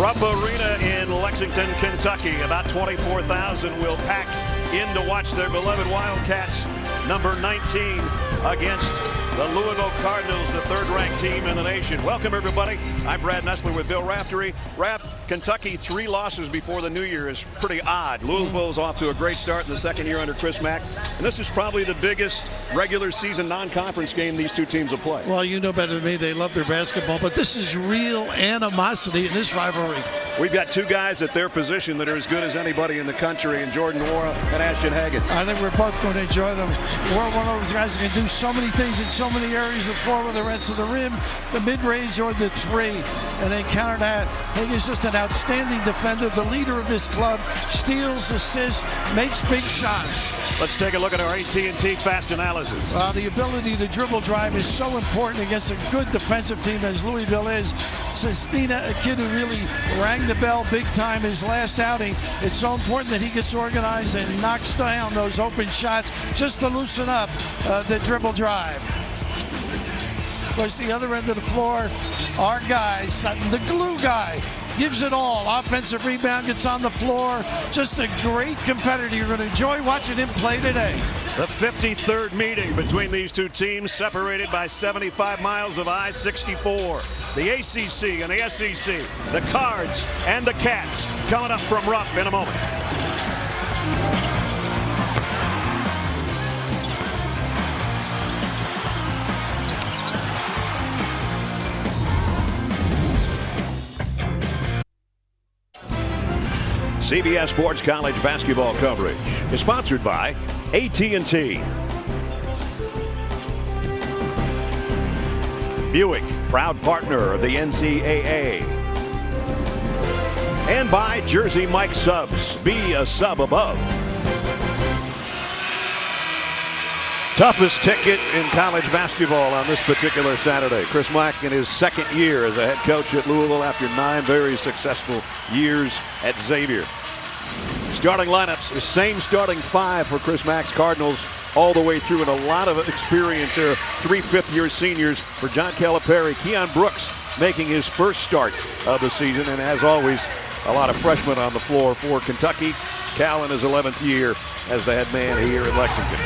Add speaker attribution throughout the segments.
Speaker 1: Rupp Arena in Lexington, Kentucky. About 24,000 will pack in to watch their beloved Wildcats, number 19, against the Louisville Cardinals, the third-ranked team in the nation. Welcome, everybody. I'm Brad Nessler with Bill Raftery. Kentucky, 3 losses before the new year is pretty odd. Louisville's off to a great start in the second year under Chris Mack. And this is probably the biggest regular season non-conference game these two teams will play.
Speaker 2: Well, you know better than me, they love their basketball, but this is real animosity in this rivalry.
Speaker 1: We've got 2 guys at their position that are as good as anybody in the country, in Jordan Nwora and Ashton Haggins.
Speaker 2: I think we're both going to enjoy them. We're one of those guys that can do so many things in so many areas of the floor, whether it's to the rim, the mid-range, or the 3. And then counter that, Haggins is just an outstanding defender, the leader of this club, steals, assists, makes big shots.
Speaker 1: Let's take a look at our AT&T fast analysis.
Speaker 2: The ability to dribble drive is so important against a good defensive team as Louisville is. Sestina, a kid who really rang the bell big time his last outing. It's so important that he gets organized and knocks down those open shots just to loosen up the dribble drive. Of course, the other end of the floor, our guy, Sutton, the glue guy, gives it all. Offensive rebound, gets on the floor. Just a great competitor. You're going to enjoy watching him play today.
Speaker 1: The 53rd meeting between these two teams, separated by 75 miles of I-64. The ACC and the SEC, the Cards and the Cats, coming up from Rupp in a moment. CBS Sports College basketball coverage is sponsored by AT&T. Buick, proud partner of the NCAA. And by Jersey Mike Subs. Be a sub above. Toughest ticket in college basketball on this particular Saturday. Chris Mack in his second year as a head coach at Louisville after 9 very successful years at Xavier. Starting lineups, the same starting 5 for Chris Mack's Cardinals all the way through, and a lot of experience there. 3 fifth-year seniors for John Calipari. Keon Brooks making his first start of the season, and as always, a lot of freshmen on the floor for Kentucky. Cal in his 11th year as the head man here in Lexington.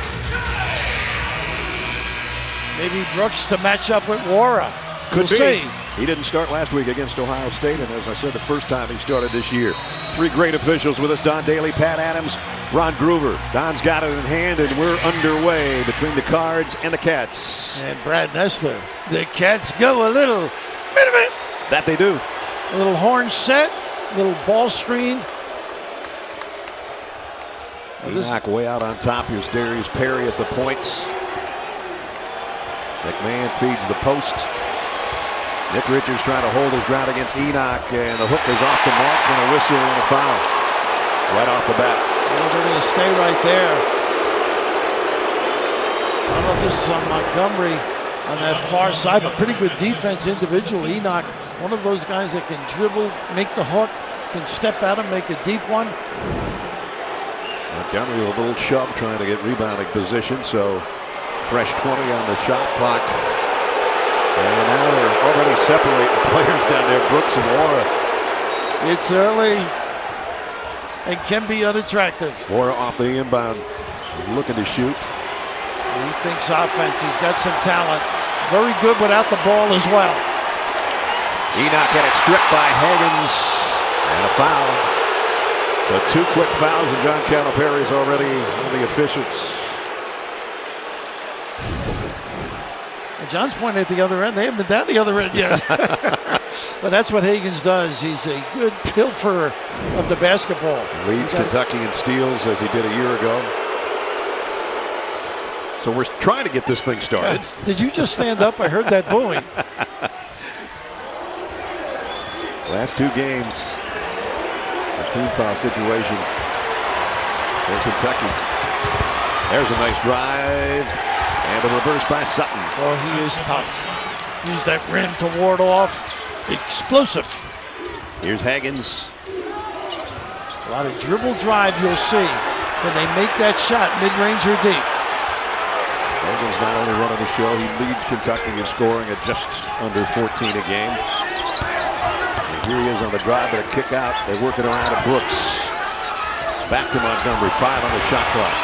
Speaker 2: Maybe Brooks to match up with Nwora.
Speaker 1: Could
Speaker 2: we'll
Speaker 1: be.
Speaker 2: See.
Speaker 1: He didn't start last week against Ohio State, and as I said, the first time he started this year. 3 great officials with us: Don Daly, Pat Adams, Ron Groover. Don's got it in hand, and we're underway between the Cards and the Cats.
Speaker 2: And Brad Nessler. The Cats go a little bit.
Speaker 1: That they do.
Speaker 2: A little horn set, a little ball screen.
Speaker 1: Enoch way out on top. Here's Darius Perry at the points. McMahon feeds the post. Nick Richards trying to hold his ground against Enoch, and the hook is off the mark, and a whistle and a foul right off the bat.
Speaker 2: Well, they're going to stay right there. I don't know if this is on Montgomery on that far side, but pretty good defense individual. Enoch, one of those guys that can dribble, make the hook, can step out and make a deep one.
Speaker 1: Montgomery with a little shove trying to get rebounding position, so fresh 20 on the shot clock. And now they're already separating players down there, Brooks and Nwora.
Speaker 2: It's early and can be unattractive.
Speaker 1: Nwora off the inbound, looking to shoot.
Speaker 2: He thinks offense. He's got some talent. Very good without the ball as well.
Speaker 1: Enoch had it stripped by Haggins, and a foul. So 2 quick fouls, and John Calipari's already on the officials.
Speaker 2: John's pointing at the other end. They haven't been down the other end yet. But that's what Haggins does. He's a good pilferer of the basketball.
Speaker 1: Leads Kentucky in steals as he did a year ago. So we're trying to get this thing started.
Speaker 2: Did you just stand up? I heard that booing.
Speaker 1: Last 2 games, a team foul situation for Kentucky. There's a nice drive. And a reverse by Sutton.
Speaker 2: Oh, he is tough. Use that rim to ward off. Explosive.
Speaker 1: Here's Haggins.
Speaker 2: A lot of dribble drive you'll see when they make that shot, mid-range or deep.
Speaker 1: Haggins not only running the show, he leads Kentucky in scoring at just under 14 a game. And Here he is on the drive, but a kick out. They're working around to Brooks. Back to Montgomery. 5 on the shot clock.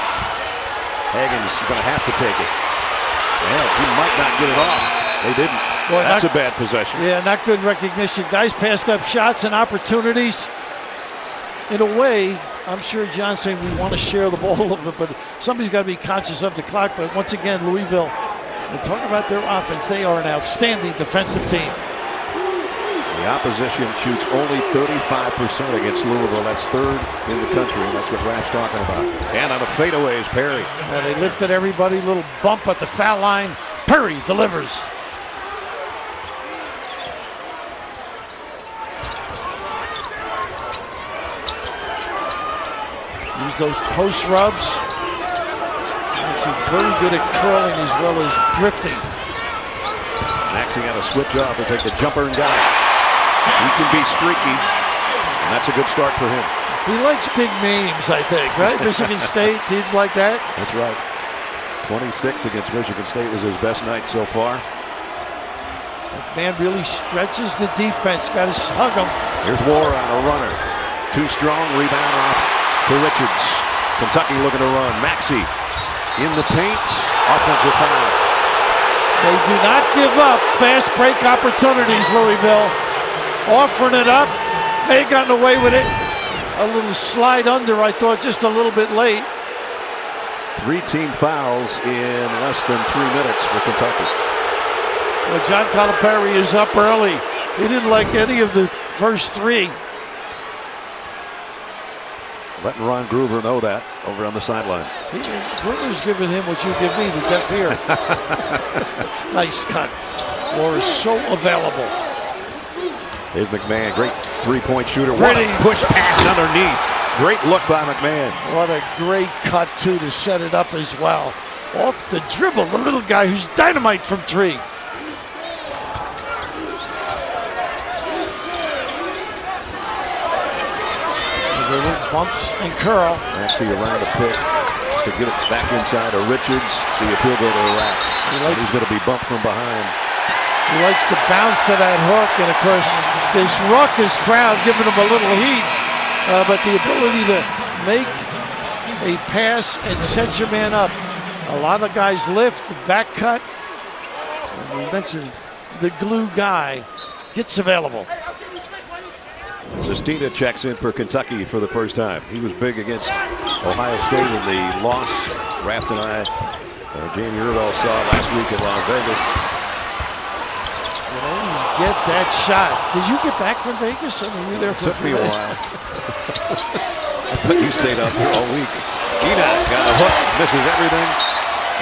Speaker 1: Higgins is going to have to take it. Well, he might not get it off. They didn't. Boy, that's a bad possession.
Speaker 2: Yeah, not good recognition. Guys passed up shots and opportunities. In a way, I'm sure John's saying we want to share the ball a little bit, but somebody's got to be conscious of the clock. But once again, Louisville, and talk about their offense, they are an outstanding defensive team.
Speaker 1: The opposition shoots only 35% against Louisville. That's 3rd in the country. That's what Raph's talking about. And on the fadeaways, Perry.
Speaker 2: And they lifted everybody. Little bump at the foul line. Perry delivers. Use those post rubs. Actually very good at curling as well as drifting.
Speaker 1: Maxey got a switch off to take the jumper and got it. He can be streaky, and that's a good start for him.
Speaker 2: He likes big names, I think, right? Michigan State, teams like that.
Speaker 1: That's right. 26 against Michigan State was his best night so far.
Speaker 2: Man really stretches the defense. Got to hug him.
Speaker 1: Here's War on a runner. Too strong, rebound off to Richards. Kentucky looking to run. Maxey in the paint. Offensive foul.
Speaker 2: They do not give up fast break opportunities, Louisville. Offering it up. They gotten away with it. A little slide under, I thought, just a little bit late.
Speaker 1: 3 team fouls in less than 3 minutes for Kentucky.
Speaker 2: Well, John Calipari is up early. He didn't like any of the first 3.
Speaker 1: Letting Ron Gruber know that over on the sideline.
Speaker 2: Gruber's giving him what you give me, the deaf ear. Nice cut. War is so available.
Speaker 1: Here's McMahon, great 3-point shooter. What a push pass underneath. Great look by McMahon.
Speaker 2: What a great cut, too, to set it up as well. Off the dribble, the little guy who's dynamite from 3. Bumps and curl.
Speaker 1: Actually around the pick just to get it back inside of Richards. See if he'll go to the rack. He's going to be bumped from behind.
Speaker 2: He likes to bounce to that hook, and of course this raucous crowd giving him a little heat. But the ability to make a pass and set your man up. A lot of guys lift, the back cut. And we mentioned the glue guy gets available.
Speaker 1: Sestina checks in for Kentucky for the first time. He was big against Ohio State in the loss. Raph and I, Jamie Erdahl saw last week in Las Vegas.
Speaker 2: You always get that shot. Did you get back from Vegas? I mean, you were there for
Speaker 1: Took me a while. I thought you stayed out there all week. Enoch got a hook, misses everything,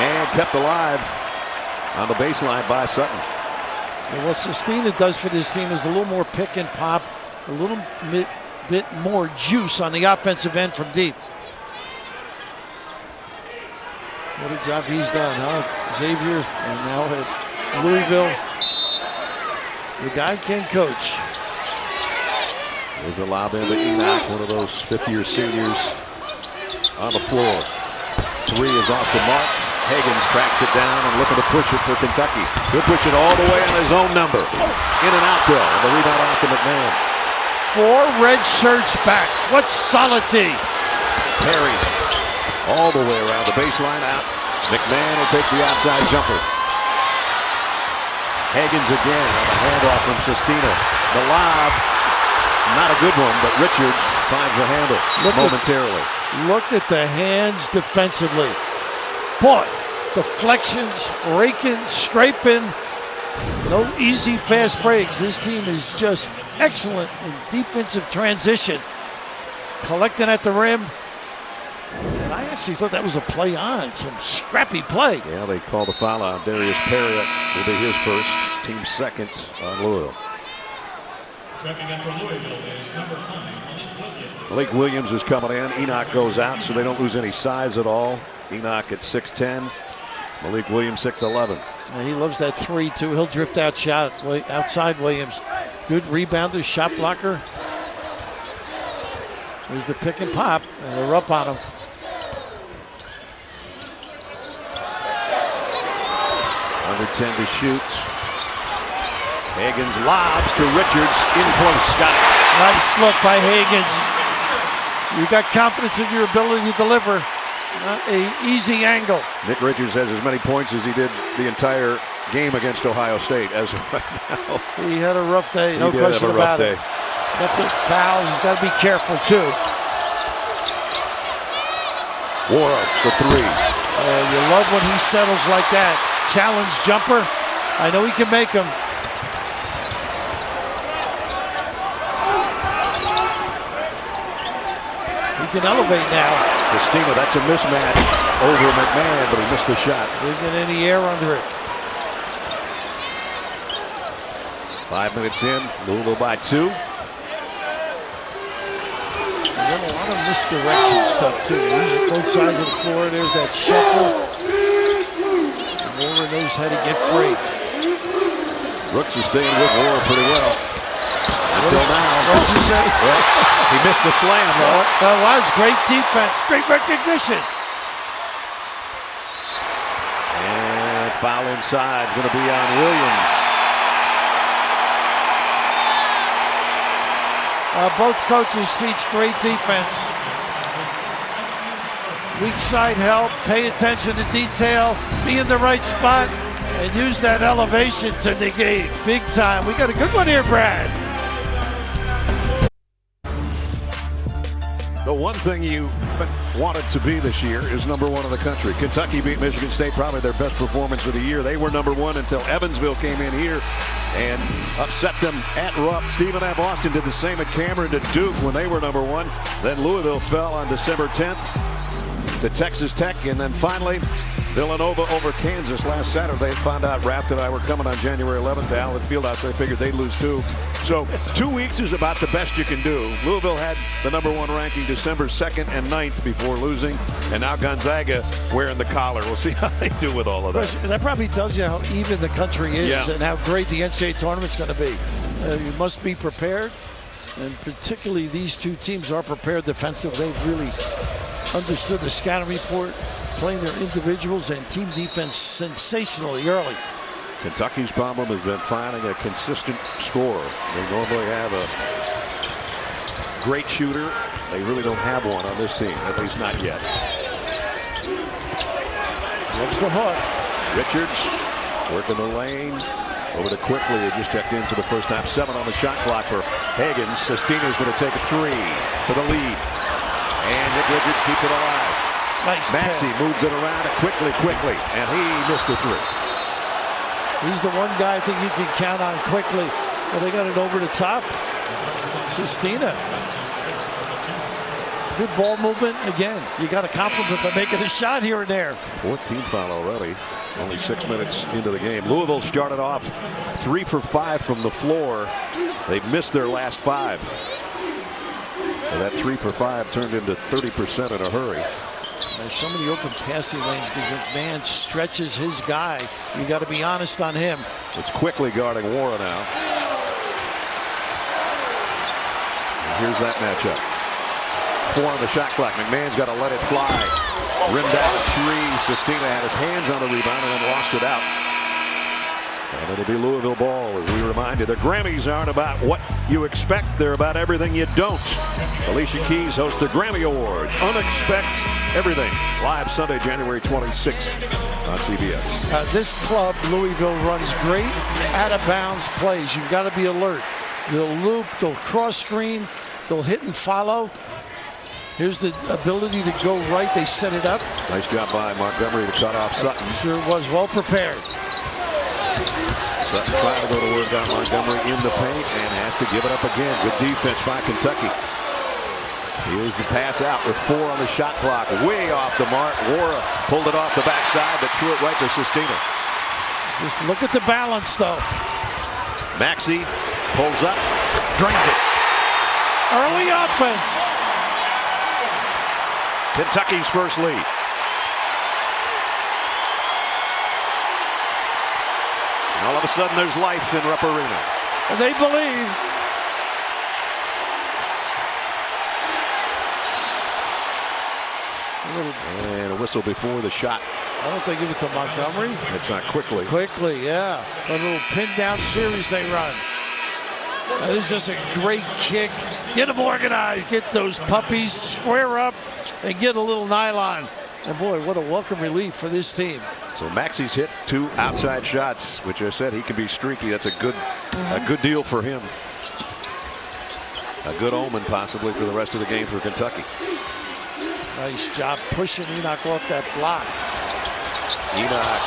Speaker 1: and kept alive on the baseline by Sutton.
Speaker 2: And what Sestina does for this team is a little more pick and pop. A little bit more juice on the offensive end from deep. What a job he's done, huh? Xavier, and now at Louisville. The guy can coach.
Speaker 1: There's a lob in to Enoch, one of those fifth-year seniors on the floor. 3 is off the mark. Higgins tracks it down and looking to push it for Kentucky. He'll push it all the way on his own number. In and out though. The rebound off to McMahon.
Speaker 2: 4 red shirts back. What solidity.
Speaker 1: Perry all the way around the baseline out. McMahon will take the outside jumper. Higgins again on the handoff from Sestina. The lob, not a good one, but Richards finds the handle momentarily.
Speaker 2: Look at the hands defensively. Boy, deflections, raking, scraping. No easy fast breaks. This team is just excellent in defensive transition. Collecting at the rim. And I actually thought that was a play on. Some scrappy play.
Speaker 1: Yeah, they call the foul on Darius Perry. Will be his first. Team second on Louisville.
Speaker 3: Checking in for Louisville is number 9,
Speaker 1: Malik Williams is coming in. Enoch goes out, so they don't lose any size at all. Enoch at 6'10". Malik Williams 6'11".
Speaker 2: He loves that 3 too. He'll drift out shot outside Williams. Good rebounder, shot blocker. There's the pick and pop, and they're up on him.
Speaker 1: Under 10 to shoot. Higgins lobs to Richards, in close, got it.
Speaker 2: Nice look by Higgins. You got confidence in your ability to deliver. Not an easy angle.
Speaker 1: Nick Richards has as many points as he did the entire game against Ohio State as of right now.
Speaker 2: He had a rough day, no question about it. Got the fouls, he's got to be careful too.
Speaker 1: Wara, the three.
Speaker 2: You love when he settles like that. Challenge jumper. I know he can make them. He can elevate now.
Speaker 1: Sestina, that's a mismatch over McMahon, but he missed the shot.
Speaker 2: Didn't get any air under it.
Speaker 1: 5 minutes in, Louisville by 2.
Speaker 2: There's a lot of misdirection stuff too. There's both sides of the floor. There's that shuffle. Wara knows how to get free.
Speaker 1: Brooks is staying with Wara pretty well. Until now.
Speaker 2: What did you say?
Speaker 1: Well, he missed the slam, though.
Speaker 2: That was great defense. Great recognition.
Speaker 1: And foul inside is going to be on Williams.
Speaker 2: Both coaches teach great defense. Weak side help, pay attention to detail, be in the right spot, and use that elevation to negate big time. We got a good one here, Brad.
Speaker 1: The one thing you wanted to be this year is number 1 in the country. Kentucky beat Michigan State, probably their best performance of the year. They were number 1 until Evansville came in here and upset them at Rupp. Stephen F. Austin did the same at Cameron to Duke when they were number 1. Then Louisville fell on December 10th to Texas Tech, and then finally Villanova over Kansas last Saturday. Found out Raft and I were coming on January 11th to Allen Fieldhouse. They figured they'd lose 2. So 2 weeks is about the best you can do. Louisville had the number 1 ranking December 2nd and 9th before losing, and now Gonzaga wearing the collar. We'll see how they do with all of that.
Speaker 2: That probably tells you how even the country is and how great the NCAA tournament's going to be. You must be prepared, and particularly these two teams are prepared defensively. They've really understood the scouting report, playing their individuals and team defense sensationally early.
Speaker 1: Kentucky's problem has been finding a consistent scorer. They normally have a great shooter. They really don't have one on this team, at least not yet.
Speaker 2: Loves the hook.
Speaker 1: Richards working the lane. Over to Quickly, who just checked in for the first time. 7 on the shot clock for Higgins. Sestina's going to take a 3 for the lead. And Nick Richards keeps it alive.
Speaker 2: Nice
Speaker 1: Maxey
Speaker 2: pass.
Speaker 1: moves it around quickly, and he missed a 3.
Speaker 2: He's the one guy I think you can count on quickly. But they got it over the top. Sestina. Good ball movement. Again, you got a compliment by making a shot here and there.
Speaker 1: 14 foul already. Only 6 minutes into the game. Louisville started off 3 for 5 from the floor. They've missed their last 5. And that 3 for 5 turned into 30% in a hurry.
Speaker 2: There's so many open passing lanes because McMahon stretches his guy. You got to be honest on him.
Speaker 1: It's Quickly guarding Wara now. And here's that matchup. 4 on the shot clock. McMahon's got to let it fly. Rimmed out a 3. Sestina had his hands on the rebound and then lost it out. And it'll be Louisville ball, as we reminded. The Grammys aren't about what you expect. They're about everything you don't. Alicia Keys hosts the Grammy Awards. Unexpect Everything. Live Sunday, January 26th on CBS.
Speaker 2: This club, Louisville, runs great out-of-bounds plays. You've got to be alert. They'll loop, they'll cross screen, they'll hit and follow. Here's the ability to go right. They set it up.
Speaker 1: Nice job by Montgomery to cut off Sutton.
Speaker 2: Sure was. Well prepared.
Speaker 1: Sutton trying to go to work on Montgomery in the paint and has to give it up again. Good defense by Kentucky. Here's the pass out with 4 on the shot clock. Way off the mark. Wara pulled it off the backside, but threw it right to Sestina.
Speaker 2: Just look at the balance, though.
Speaker 1: Maxey pulls up, drains it.
Speaker 2: Early offense.
Speaker 1: Kentucky's first lead. And all of a sudden, there's life in Rupp Arena.
Speaker 2: And they believe.
Speaker 1: And a whistle before the shot.
Speaker 2: Oh, they give it to Montgomery?
Speaker 1: It's not quickly.
Speaker 2: Quickly, yeah. A little pin down series they run. This is just a great kick. Get them organized. Get those puppies square up and get a little nylon. And boy, what a welcome relief for this team.
Speaker 1: So Maxey's hit 2 outside shots, which I said he can be streaky. That's a good deal for him. A good omen possibly for the rest of the game for Kentucky.
Speaker 2: Nice job pushing Enoch off that block.
Speaker 1: Enoch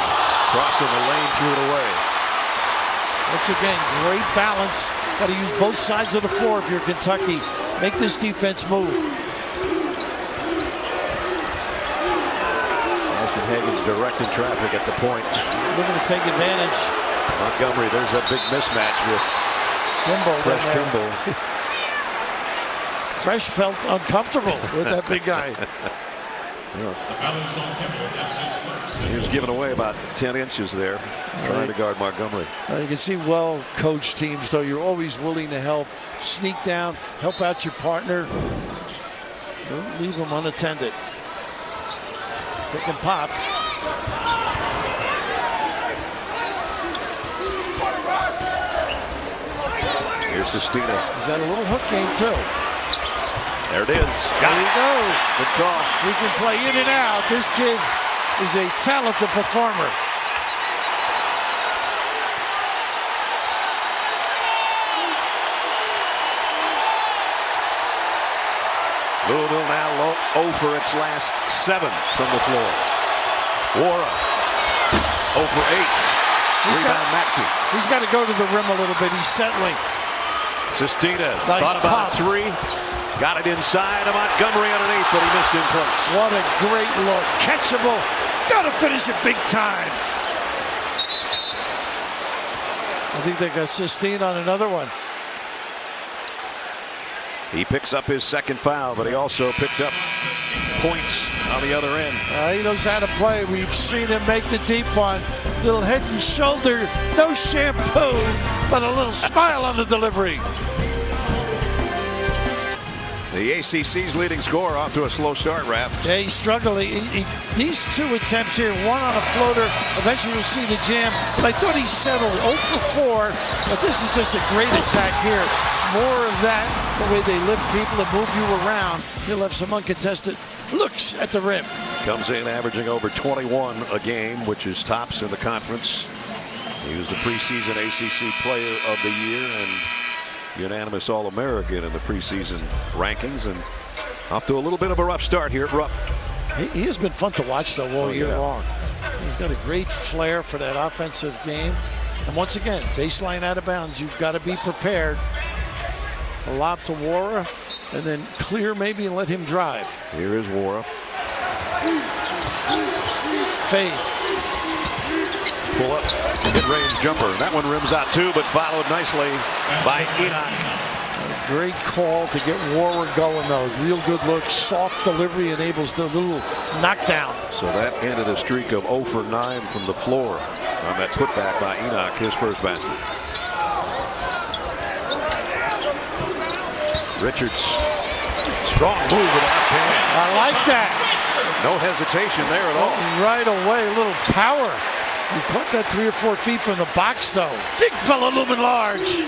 Speaker 1: crossing the lane, threw it away.
Speaker 2: Once again, great balance. Got to use both sides of the floor if you're Kentucky. Make this defense move.
Speaker 1: Ashton Hagen's directing traffic at the point.
Speaker 2: Looking to take advantage.
Speaker 1: Montgomery, there's a big mismatch with Fresh Kimball.
Speaker 2: Fresh felt uncomfortable with that big guy.
Speaker 1: He was giving away about 10 inches there, trying to guard Montgomery.
Speaker 2: You can see well-coached teams, though. You're always willing to help. Sneak down, help out your partner. Don't leave them unattended. Pick and pop.
Speaker 1: Here's Sestina.
Speaker 2: He's got a little hook game, too.
Speaker 1: There it is.
Speaker 2: There he goes.
Speaker 1: Good call.
Speaker 2: He can play in and out. This kid is a talented performer.
Speaker 1: Louisville now 0 for its last 7 from the floor. Wara 0 for 8. Rebound Maxey.
Speaker 2: He's got to go to the rim a little bit. He's settling.
Speaker 1: Sestina
Speaker 2: Nice
Speaker 1: thought about
Speaker 2: pop.
Speaker 1: a 3. Got it inside of Montgomery underneath, but he missed in close.
Speaker 2: What a great look. Catchable. Got to finish it big time. I think they got Sestina on another one.
Speaker 1: He picks up his second foul, but he also picked up points on the other end.
Speaker 2: He knows how to play. We've seen him make the deep one. Little head and shoulder, no shampoo, but a little smile on the delivery.
Speaker 1: The ACC's leading scorer off to a slow start, Raph.
Speaker 2: Yeah, he's struggling. These 2 attempts here, one on a floater. Eventually we'll see the jam. But I thought he settled 0 for 4. But this is just a great attack here. More of that, the way they lift people and move you around. He'll have some uncontested looks at the rim.
Speaker 1: Comes in averaging over 21 a game, which is tops in the conference. He was the preseason ACC Player of the Year and unanimous All-American in the preseason rankings, and off to a little bit of a rough start here at Rupp.
Speaker 2: He has been fun to watch, though, all year long. He's got a great flair for that offensive game. And once again, baseline out of bounds. You've got to be prepared. A lob to Wara, and then clear maybe and let him drive.
Speaker 1: Here is Wara.
Speaker 2: Fade.
Speaker 1: Pull up, mid-range jumper. That one rims out too, but followed nicely by Enoch.
Speaker 2: A great call to get Wara going, though. Real good look, soft delivery enables the little knockdown.
Speaker 1: So that ended a streak of 0 for 9 from the floor on that putback by Enoch, his first basket. Richards, strong move with the left hand.
Speaker 2: I like that.
Speaker 1: No hesitation there at all.
Speaker 2: Right away, a little power. You put that 3 or 4 feet from the box, though. Big fella looming large.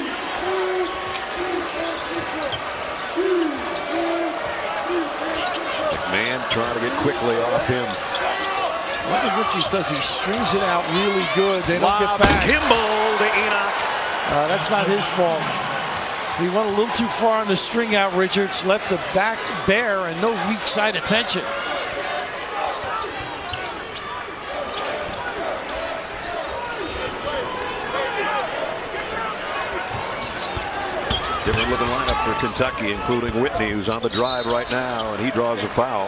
Speaker 1: McMahon trying to get quickly off him.
Speaker 2: What Richards does, he strings it out really good. They don't
Speaker 1: Lob,
Speaker 2: get back.
Speaker 1: Kimball to Enoch.
Speaker 2: That's not his fault. He went a little too far on the string out, Richards. Left the back bare and no weak side attention.
Speaker 1: Different looking lineup for Kentucky, including Whitney, who's on the drive right now, and he draws a foul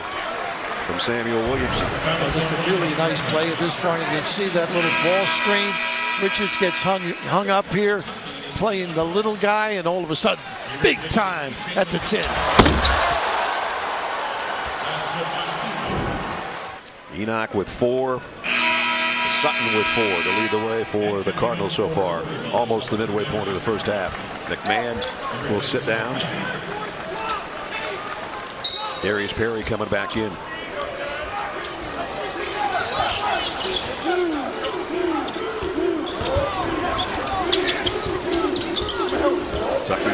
Speaker 1: from Samuel Williamson.
Speaker 2: Just a really nice play at this point. You can see that little ball screen. Richards gets hung up here, playing the little guy, and all of a sudden, big time at the 10.
Speaker 1: Enoch with 4. Sutton with 4 to lead the way for the Cardinals so far. Almost the midway point of the first half. McMahon will sit down. Darius Perry coming back in.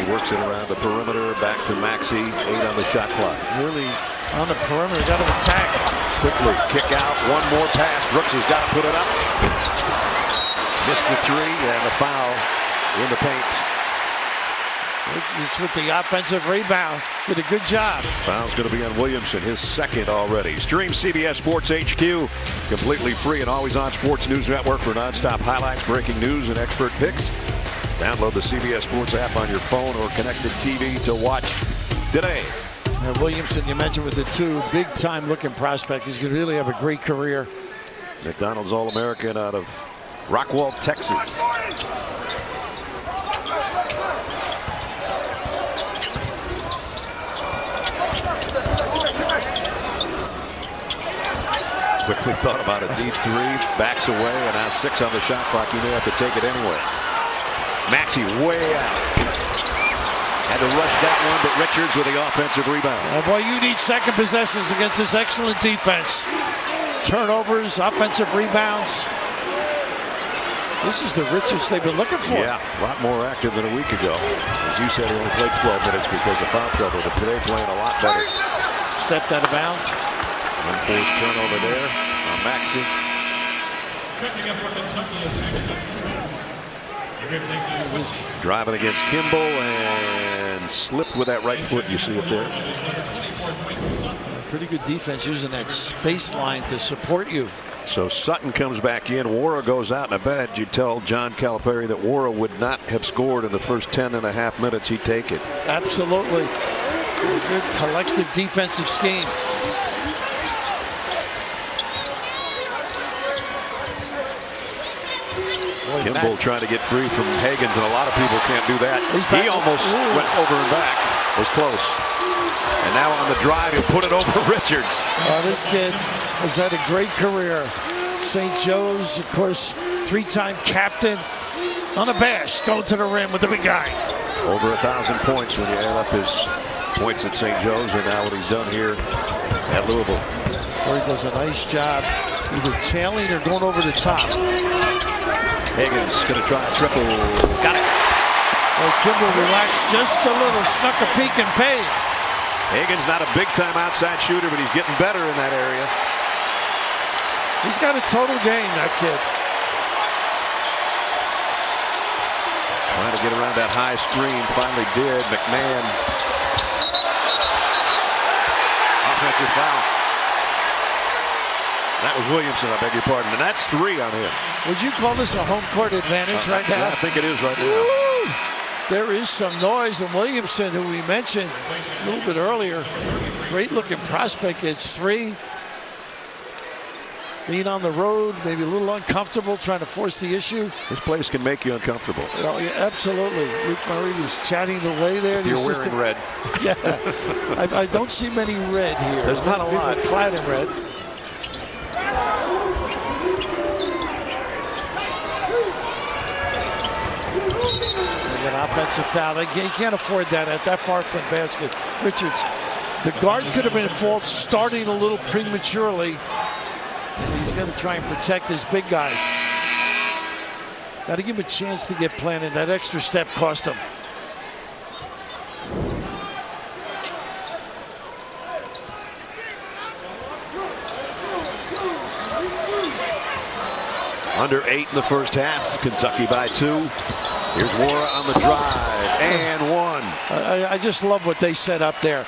Speaker 1: works it around the perimeter. Back to Maxey. 8 on the shot clock.
Speaker 2: Really on the perimeter. Got to attack.
Speaker 1: Quickly kick out. One more pass. Brooks has got to put it up. Missed the 3 and the foul in the paint.
Speaker 2: It's with the offensive rebound. Did a good job.
Speaker 1: Foul's going to be on Williamson, his 2nd already. Stream CBS Sports HQ, completely free and always on Sports News Network for nonstop highlights, breaking news, and expert picks. Download the CBS Sports app on your phone or connected TV to watch today.
Speaker 2: And Williamson, you mentioned with the 2 big-time looking prospect. He's going to really have a great career.
Speaker 1: McDonald's All-American out of Rockwall, Texas. Quickly thought about a deep 3, backs away, and now 6 on the shot clock. You may have to take it anyway. Maxey way out. Had to rush that one, but Richards with the offensive rebound.
Speaker 2: Boy, you need second possessions against this excellent defense. Turnovers, offensive rebounds. This is the Richards they've been looking for.
Speaker 1: Yeah, a lot more active than a week ago. As you said, he only played 12 minutes because of foul trouble, but today playing a lot better.
Speaker 2: Stepped out of bounds.
Speaker 1: Unforced turnover there on Maxey.
Speaker 3: Checking up for Kentucky is
Speaker 1: Driving against Kimball and slipped with that right foot. You see it there.
Speaker 2: Pretty good defense using that space line to support you.
Speaker 1: So Sutton comes back in. Wara goes out, and I bet you tell John Calipari that Wara would not have scored in the first 10.5 minutes. He'd take it.
Speaker 2: Absolutely. A good collective defensive scheme. Boy,
Speaker 1: Kimball trying to get free from Higgins, and a lot of people can't do that. He almost went over and back. Was close. And now on the drive, he'll put it over Richards.
Speaker 2: Oh, this kid has had a great career. St. Joe's, of course, 3-time captain. Unabashed, going to the rim with the big guy.
Speaker 1: Over 1,000 points when you add up his points at St. Joe's, and now what he's done here at Louisville.
Speaker 2: He does a nice job either tailing or going over the top.
Speaker 1: Higgins going to try a triple. Got it.
Speaker 2: Well, Kimball relaxed just a little, snuck a peek and paid.
Speaker 1: Higgins not a big-time outside shooter, but he's getting better in that area.
Speaker 2: He's got a total game, that kid.
Speaker 1: Trying to get around that high screen, finally did. McMahon. Offensive foul. That was Williamson, I beg your pardon, and that's 3 on him.
Speaker 2: Would you call this a home court advantage right now?
Speaker 1: Yeah, I think it is right now.
Speaker 2: Woo! There is some noise, and Williamson, who we mentioned a little bit earlier, great-looking prospect, gets 3. Being on the road, maybe a little uncomfortable, trying to force the issue.
Speaker 1: This place can make you uncomfortable.
Speaker 2: Oh, yeah, absolutely. Luke Murray was chatting away there.
Speaker 1: You're wearing red.
Speaker 2: Yeah, I don't see many red here.
Speaker 1: There's not a lot.
Speaker 2: Clad in red. An offensive foul. He can't afford that at that far from the basket. Richards, the guard could have been at fault starting a little prematurely. He's going to try and protect his big guys. Got to give him a chance to get planted. That extra step cost him.
Speaker 1: Under 8 in the first half. Kentucky by 2. Here's Wara on the drive. And 1.
Speaker 2: I just love what they set up there.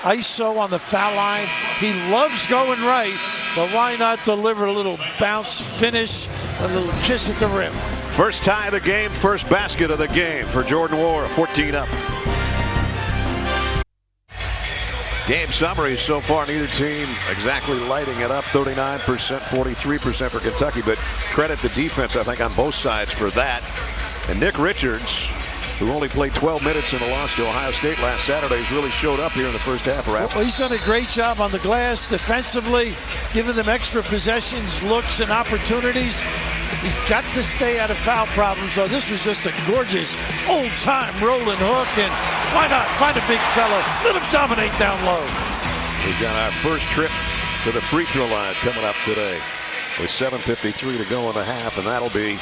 Speaker 2: ISO on the foul line. He loves going right, but why not deliver a little bounce finish, a little kiss at the rim.
Speaker 1: First tie of the game, first basket of the game for Jordan Wara, 14 up. Game summary so far, neither team exactly lighting it up. 39%, 43% for Kentucky, but credit the defense, I think, on both sides for that. And Nick Richards, who only played 12 minutes in a loss to Ohio State last Saturday, has really showed up here in the first half.
Speaker 2: Well, he's done a great job on the glass defensively, giving them extra possessions, looks, and opportunities. He's got to stay out of foul problems, so this was just a gorgeous old-time rolling hook, and why not find a big fella, let him dominate down low.
Speaker 1: We've got our first trip to the free throw line coming up today with 7:53 to go in the half, and that'll be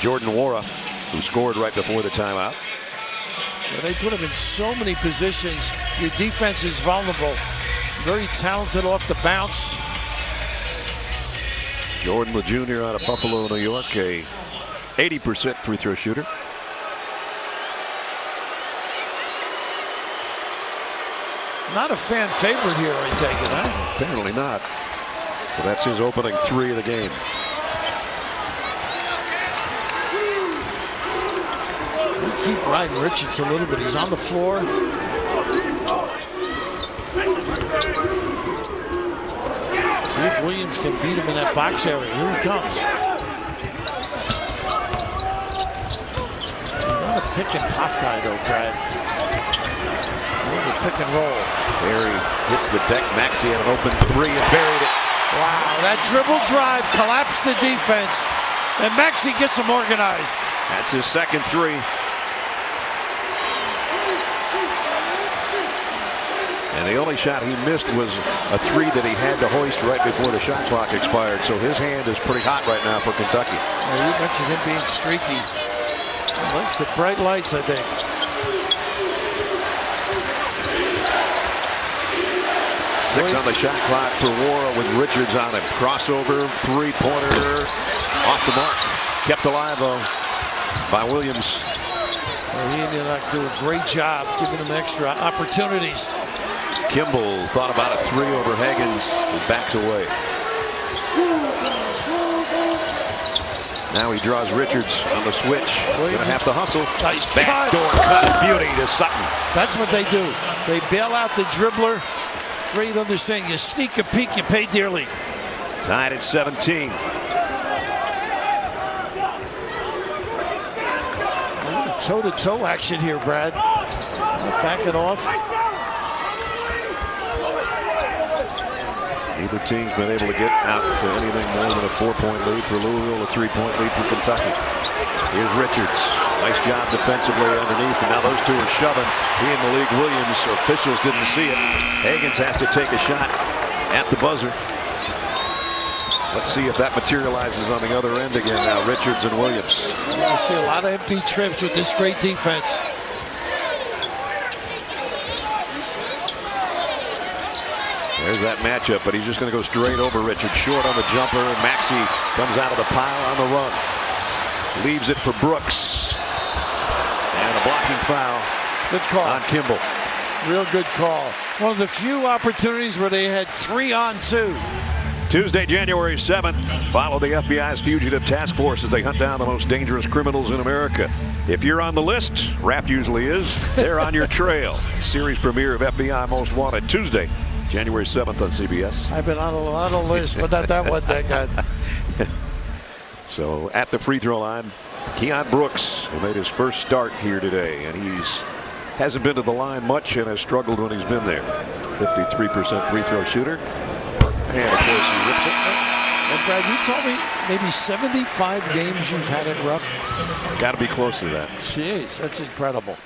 Speaker 1: Jordan Wara, who scored right before the timeout.
Speaker 2: They put him in so many positions. Your defense is vulnerable. Very talented off the bounce.
Speaker 1: Jordan, the junior out of Buffalo, New York, a 80% free throw shooter.
Speaker 2: Not a fan favorite here, I take it, huh?
Speaker 1: Apparently not. So that's his opening three of the game.
Speaker 2: We keep riding Richards a little bit. He's on the floor. See if Williams can beat him in that box area. Here he comes. Not a pick and pop guy though, Brad. More of a pick and roll.
Speaker 1: Barry hits the deck. Maxey had an open three and buried it.
Speaker 2: Wow, that dribble drive collapsed the defense, and Maxey gets him organized.
Speaker 1: That's his second three. And the only shot he missed was a three that he had to hoist right before the shot clock expired. So his hand is pretty hot right now for Kentucky.
Speaker 2: Well, you mentioned him being streaky. He likes the bright lights, I think.
Speaker 1: Six on the shot clock for Wara with Richards on him. Crossover, three-pointer, off the mark. Kept alive, though, by Williams.
Speaker 2: Well, he and Enoch do a great job giving him extra opportunities.
Speaker 1: Kimball thought about a three over Higgins and backs away. Now he draws Richards on the switch. Gonna have to hustle.
Speaker 2: Nice
Speaker 1: backdoor cut of beauty to Sutton.
Speaker 2: That's what they do. They bail out the dribbler. Great understanding. You sneak a peek, you pay dearly.
Speaker 1: Tied at 17.
Speaker 2: Toe-to-toe action here, Brad. Back it off.
Speaker 1: Neither team's been able to get out to anything more than a 4-point lead for Louisville, a 3-point lead for Kentucky. Here's Richards. Nice job defensively underneath, and now those two are shoving. He and Malik Williams, officials didn't see it. Higgins has to take a shot at the buzzer. Let's see if that materializes on the other end again now, Richards and Williams.
Speaker 2: I see a lot of empty trips with this great defense.
Speaker 1: There's that matchup, but he's just going to go straight over Richards. Short on the jumper. Maxey comes out of the pile on the run. Leaves it for Brooks. And a blocking foul.
Speaker 2: Good call
Speaker 1: on Kimball.
Speaker 2: Real good call. One of the few opportunities where they had 3-on-2.
Speaker 1: Tuesday, January 7th, follow the FBI's fugitive task force as they hunt down the most dangerous criminals in America. If you're on the list, Raft usually is, they're on your trail. Series premiere of FBI Most Wanted, Tuesday, January 7th on CBS.
Speaker 2: I've been on a lot of lists, but not that one, thank God.
Speaker 1: So at the free throw line, Keon Brooks, who made his first start here today, and hasn't been to the line much and has struggled when he's been there. 53% free throw shooter. And of course he rips it.
Speaker 2: And Brad, you told me maybe 75 games you've had it Rupp.
Speaker 1: Got to be close to that.
Speaker 2: Jeez, that's incredible.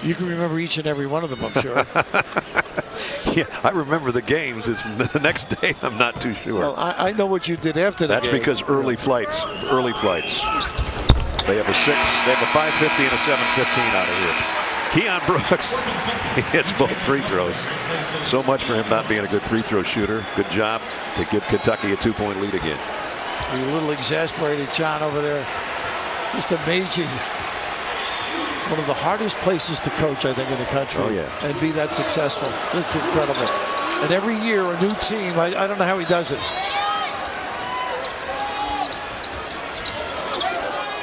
Speaker 2: You can remember each and every one of them, I'm sure.
Speaker 1: Yeah, I remember the games. It's the next day. I'm not too sure.
Speaker 2: Well, I know what you did after the
Speaker 1: game. That's because early flights. They have a 6. They have a 5:50 and a 7:15 out of here. Keon Brooks, he hits both free throws. So much for him not being a good free throw shooter. Good job to give Kentucky a 2-point lead again.
Speaker 2: He's a little exasperated, John, over there. Just amazing. One of the hardest places to coach, I think, in the country.
Speaker 1: Oh, yeah.
Speaker 2: And be that successful. Just incredible. And every year, a new team. I don't know how he does it.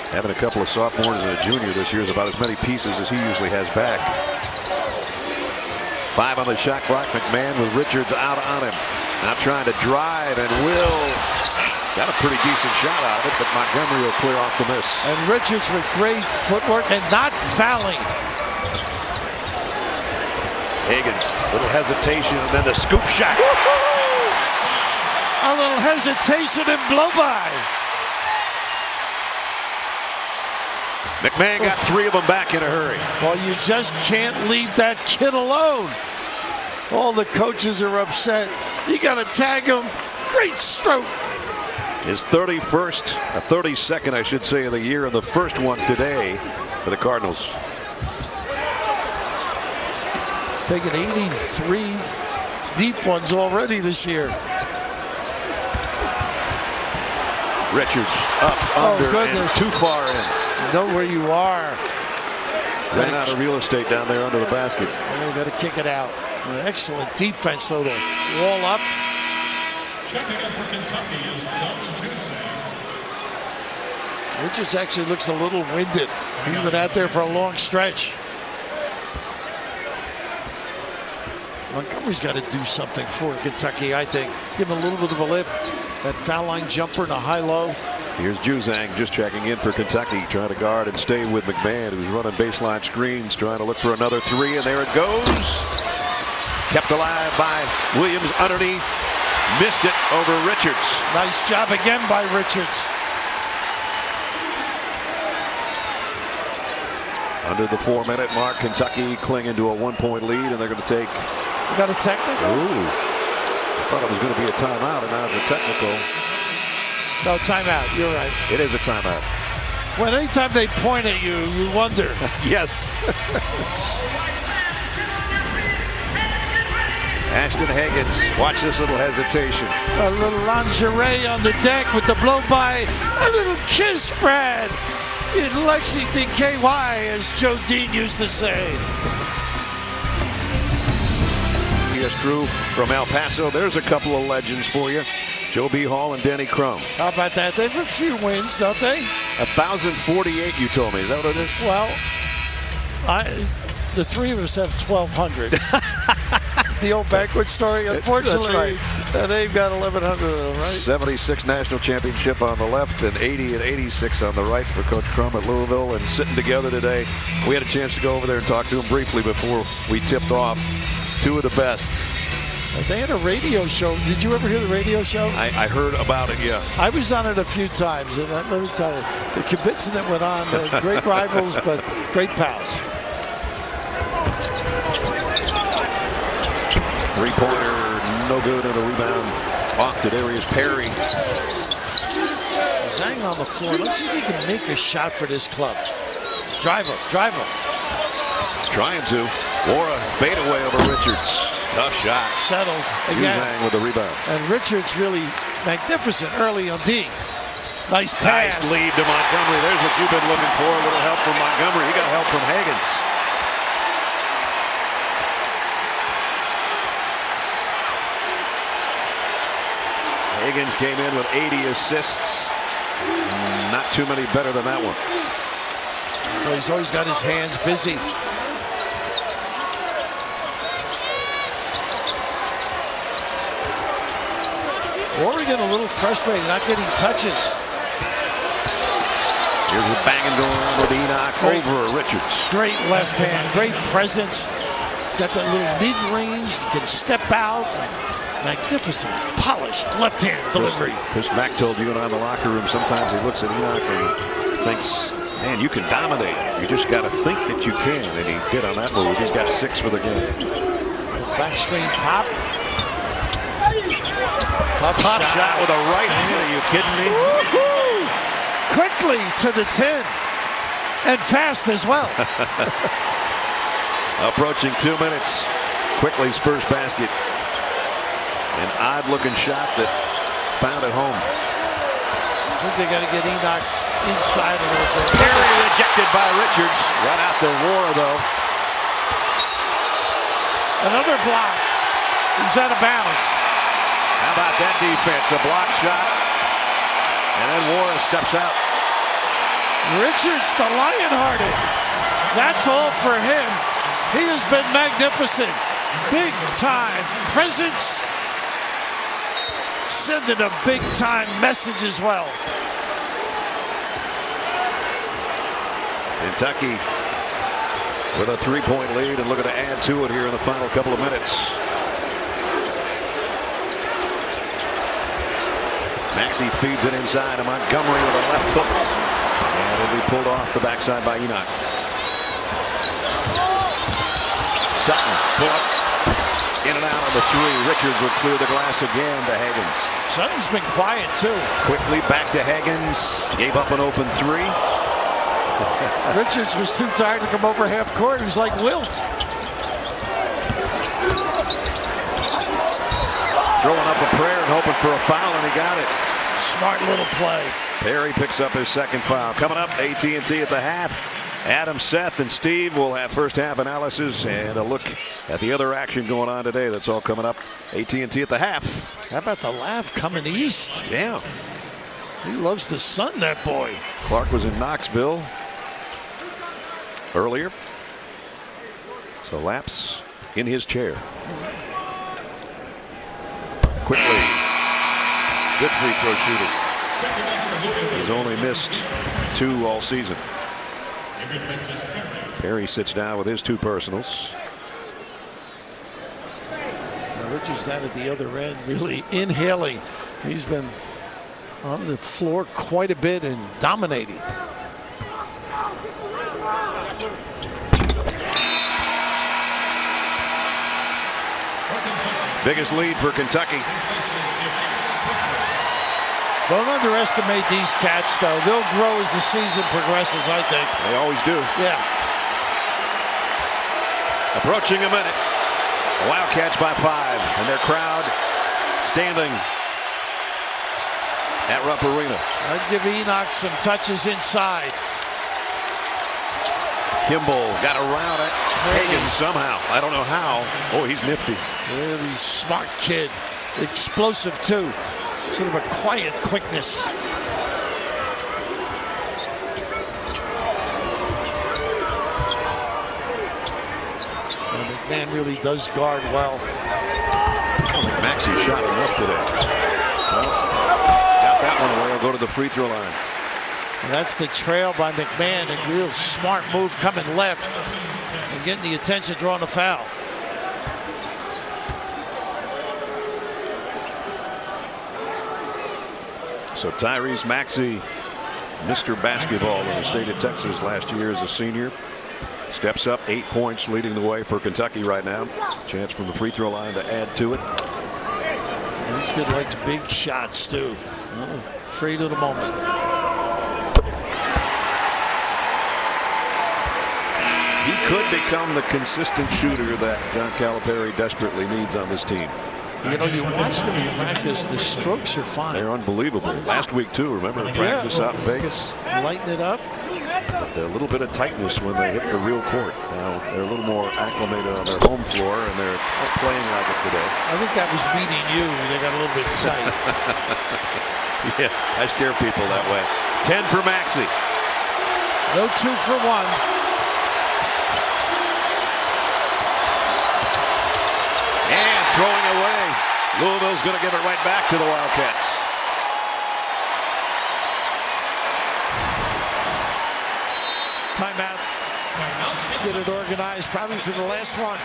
Speaker 1: Having a couple of sophomores and a junior this year is about as many pieces as he usually has back. 5 on the shot clock. McMahon with Richards out on him. Now trying to drive, and Will got a pretty decent shot out of it, but Montgomery will clear off the miss.
Speaker 2: And Richards with great footwork and not fouling.
Speaker 1: Higgins, little hesitation, and then the scoop shot.
Speaker 2: A little hesitation and blow by.
Speaker 1: McMahon got 3 of them back in a hurry.
Speaker 2: Well, you just can't leave that kid alone. All the coaches are upset. You got to tag him. Great stroke.
Speaker 1: His 32nd, I should say, of the year, and the first one today for the Cardinals.
Speaker 2: taken 83 deep ones already this year.
Speaker 1: Richards up, under,
Speaker 2: goodness.
Speaker 1: and too far in.
Speaker 2: Know where you are.
Speaker 1: Ran out of real estate down there under the basket.
Speaker 2: You got to kick it out. Excellent defense, though. Wall up.
Speaker 3: Checking in for Kentucky is John Tuesday.
Speaker 2: Richards actually looks a little winded. He's been out there for a long stretch. Montgomery's got to do something for Kentucky, I think. Give him a little bit of a lift. That foul line jumper and a high-low.
Speaker 1: Here's Juzang just checking in for Kentucky, trying to guard and stay with McMahon, who's running baseline screens, trying to look for another three, and there it goes. Kept alive by Williams underneath. Missed it over Richards.
Speaker 2: Nice job again by Richards.
Speaker 1: Under the 4-minute mark, Kentucky clinging to a 1-point lead, and they're going to take.
Speaker 2: We got a technical?
Speaker 1: Ooh. I thought it was going to be a timeout, and now it's a technical.
Speaker 2: No, timeout. You're right.
Speaker 1: It is a timeout.
Speaker 2: Well, anytime they point at you, you wonder.
Speaker 1: Yes. Ashton Higgins, watch this little hesitation.
Speaker 2: A little lingerie on the deck with the blow-by. A little kiss, Brad, in Lexington, KY, as Joe Dean used to say.
Speaker 1: PS crew from El Paso. There's a couple of legends for you. Joe B. Hall and Denny Crum.
Speaker 2: How about that? They have a few wins, don't they?
Speaker 1: 1,048, you told me. Is that what it is?
Speaker 2: Well, the three of us have 1,200. The old banquet story. Unfortunately,
Speaker 1: right.
Speaker 2: They've got 1,100 of them, right?
Speaker 1: 76 national championship on the left and 80 and 86 on the right for Coach Crum at Louisville. And sitting together today, we had a chance to go over there and talk to him briefly before we tipped off. Two of the best.
Speaker 2: They had a radio show. Did you ever hear the radio show?
Speaker 1: I heard about it, yeah.
Speaker 2: I was on it a few times, and let me tell you, the kibitzing that went on, great rivals, but great pals.
Speaker 1: Three-pointer, no good, and a rebound off to Darius Perry.
Speaker 2: Zhang on the floor. Let's see if he can make a shot for this club. Drive him, drive him.
Speaker 1: Trying to. Wara fade away over Richards. Tough shot.
Speaker 2: Settled again.
Speaker 1: Juzang with the rebound.
Speaker 2: And Richards really magnificent early on D. Nice pass.
Speaker 1: Nice lead to Montgomery. There's what you've been looking for. A little help from Montgomery. He got help from Higgins. Higgins came in with 80 assists. Not too many better than that one.
Speaker 2: Well, he's always got his hands busy. Oregon a little frustrated, not getting touches.
Speaker 1: Here's the banging going on with Enoch over Richards.
Speaker 2: Great left hand, great presence. He's got that little mid-range, can step out. Magnificent, polished left-hand delivery.
Speaker 1: Chris Mack told you and I in the locker room, sometimes he looks at Enoch and he thinks, man, you can dominate. You just got to think that you can. And he did on that move. He's got 6 for the game.
Speaker 2: Back screen pop.
Speaker 1: Tough shot with a right hand. Are you kidding me?
Speaker 2: Quickly to the 10. And fast as well.
Speaker 1: Approaching 2 minutes. Quickly's first basket. An odd-looking shot that found it home.
Speaker 2: I think they got to get Enoch inside a little bit.
Speaker 1: Perry rejected by Richards. Right out to Wara, though.
Speaker 2: Another block. He's out of bounds.
Speaker 1: How about that defense? A block shot. And then Wara steps out.
Speaker 2: Richards, the Lion-hearted. That's all for him. He has been magnificent. Big time presence. Sending a big time message as well.
Speaker 1: Kentucky with a 3-point lead and looking to add to it here in the final couple of minutes. Maxey feeds it inside, and Montgomery with a left hook. And it'll be pulled off the backside by Enoch. Sutton pull up. In and out on the 3. Richards will clear the glass again to Higgins.
Speaker 2: Sutton's been quiet too.
Speaker 1: Quickly back to Higgins. Gave up an open 3.
Speaker 2: Richards was too tired to come over half court. He was like Wilt.
Speaker 1: Throwing up a prayer and hoping for a foul, and he got it.
Speaker 2: Smart little play.
Speaker 1: Perry picks up his second foul. Coming up, AT&T at the half. Adam, Seth, and Steve will have first half analysis and a look at the other action going on today. That's all coming up. AT&T at the half.
Speaker 2: How about the laugh coming east?
Speaker 1: Yeah.
Speaker 2: He loves the sun, that boy.
Speaker 1: Clark was in Knoxville earlier. So Laps in his chair. Quickly. Good free throw shooting. He's only missed 2 all season. Perry sits down with his 2 personals.
Speaker 2: Now Richards down at the other end, really inhaling. He's been on the floor quite a bit and dominating.
Speaker 1: Biggest lead for Kentucky.
Speaker 2: Don't underestimate these cats, though. They'll grow as the season progresses, I think.
Speaker 1: They always do.
Speaker 2: Yeah.
Speaker 1: Approaching a minute. Wildcats by 5, and their crowd standing at Rupp Arena.
Speaker 2: I'd give Enoch some touches inside.
Speaker 1: Kimball got around it. Hagan somehow. I don't know how. Oh, he's nifty.
Speaker 2: Really smart kid. Explosive, too. Sort of a quiet quickness. And McMahon really does guard well.
Speaker 1: Maxey shot enough today. Well, got that one away. He'll go to the free throw line.
Speaker 2: And that's the trail by McMahon. A real smart move coming left and getting the attention, drawing a foul.
Speaker 1: So Tyrese Maxey, Mr. Basketball in the state of Texas last year as a senior, steps up 8 points, leading the way for Kentucky right now. Chance from the free throw line to add to it.
Speaker 2: This kid likes big shots too. Not afraid of the moment.
Speaker 1: He could become the consistent shooter that John Calipari desperately needs on this team.
Speaker 2: You know, you watch them in practice, the strokes are fine.
Speaker 1: They're unbelievable. Last week, too, remember the practice out in Vegas?
Speaker 2: Lighten it up.
Speaker 1: A little bit of tightness when they hit the real court. Now, they're a little more acclimated on their home floor, and they're playing like it today.
Speaker 2: I think that was beating you. They got a little bit tight.
Speaker 1: Yeah, I scare people that way. 10 for Maxey.
Speaker 2: No 2 for 1.
Speaker 1: And throwing away. Louisville's going to give it right back to the Wildcats.
Speaker 2: Timeout. Get it organized probably for the last one.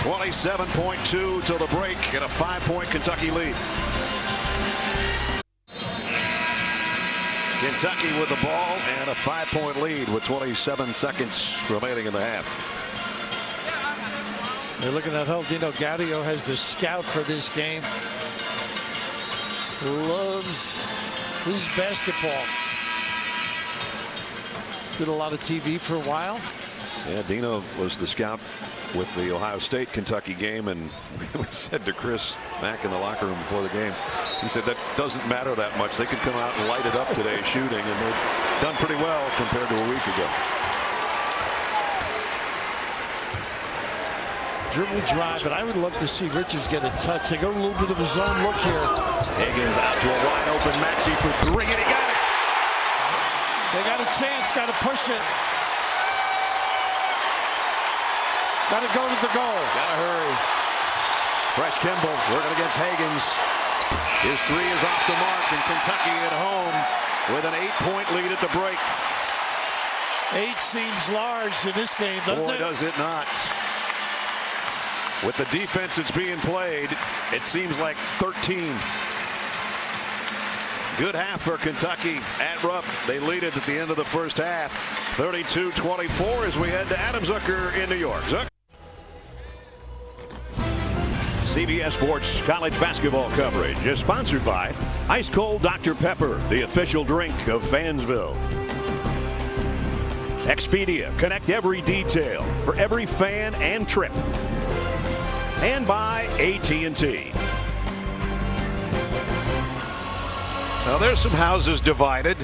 Speaker 1: 27.2 till the break and a 5-point Kentucky lead. Kentucky with the ball and a 5-point lead with 27 seconds remaining in the half.
Speaker 2: They're looking at how Dino Gaudio has the scout for this game. Loves his basketball. Did a lot of TV for a while.
Speaker 1: Yeah, Dino was the scout with the Ohio State-Kentucky game, and we said to Chris Mack in the locker room before the game, he said that doesn't matter that much. They could come out and light it up today shooting, and they've done pretty well compared to a week ago.
Speaker 2: Dribble drive, but I would love to see Richards get a touch. They go a little bit of a zone look here.
Speaker 1: Higgins out to a wide open Maxey for 3, and he got it.
Speaker 2: They got a chance, got to push it. Got to go to the goal.
Speaker 1: Got to hurry. Fresh Kimball working against Higgins. His 3 is off the mark, and Kentucky at home with an 8-point lead at the break.
Speaker 2: 8 seems large in this game, doesn't
Speaker 1: Boy,
Speaker 2: it?
Speaker 1: does it not. With the defense that's being played, it seems like 13. Good half for Kentucky at Rupp. They lead it at the end of the first half. 32-24 as we head to Adam Zucker in New York. Zucker. CBS Sports college basketball coverage is sponsored by Ice Cold Dr. Pepper, the official drink of Fansville. Expedia, connect every detail for every fan and trip. and by AT&T. Now there's some houses divided.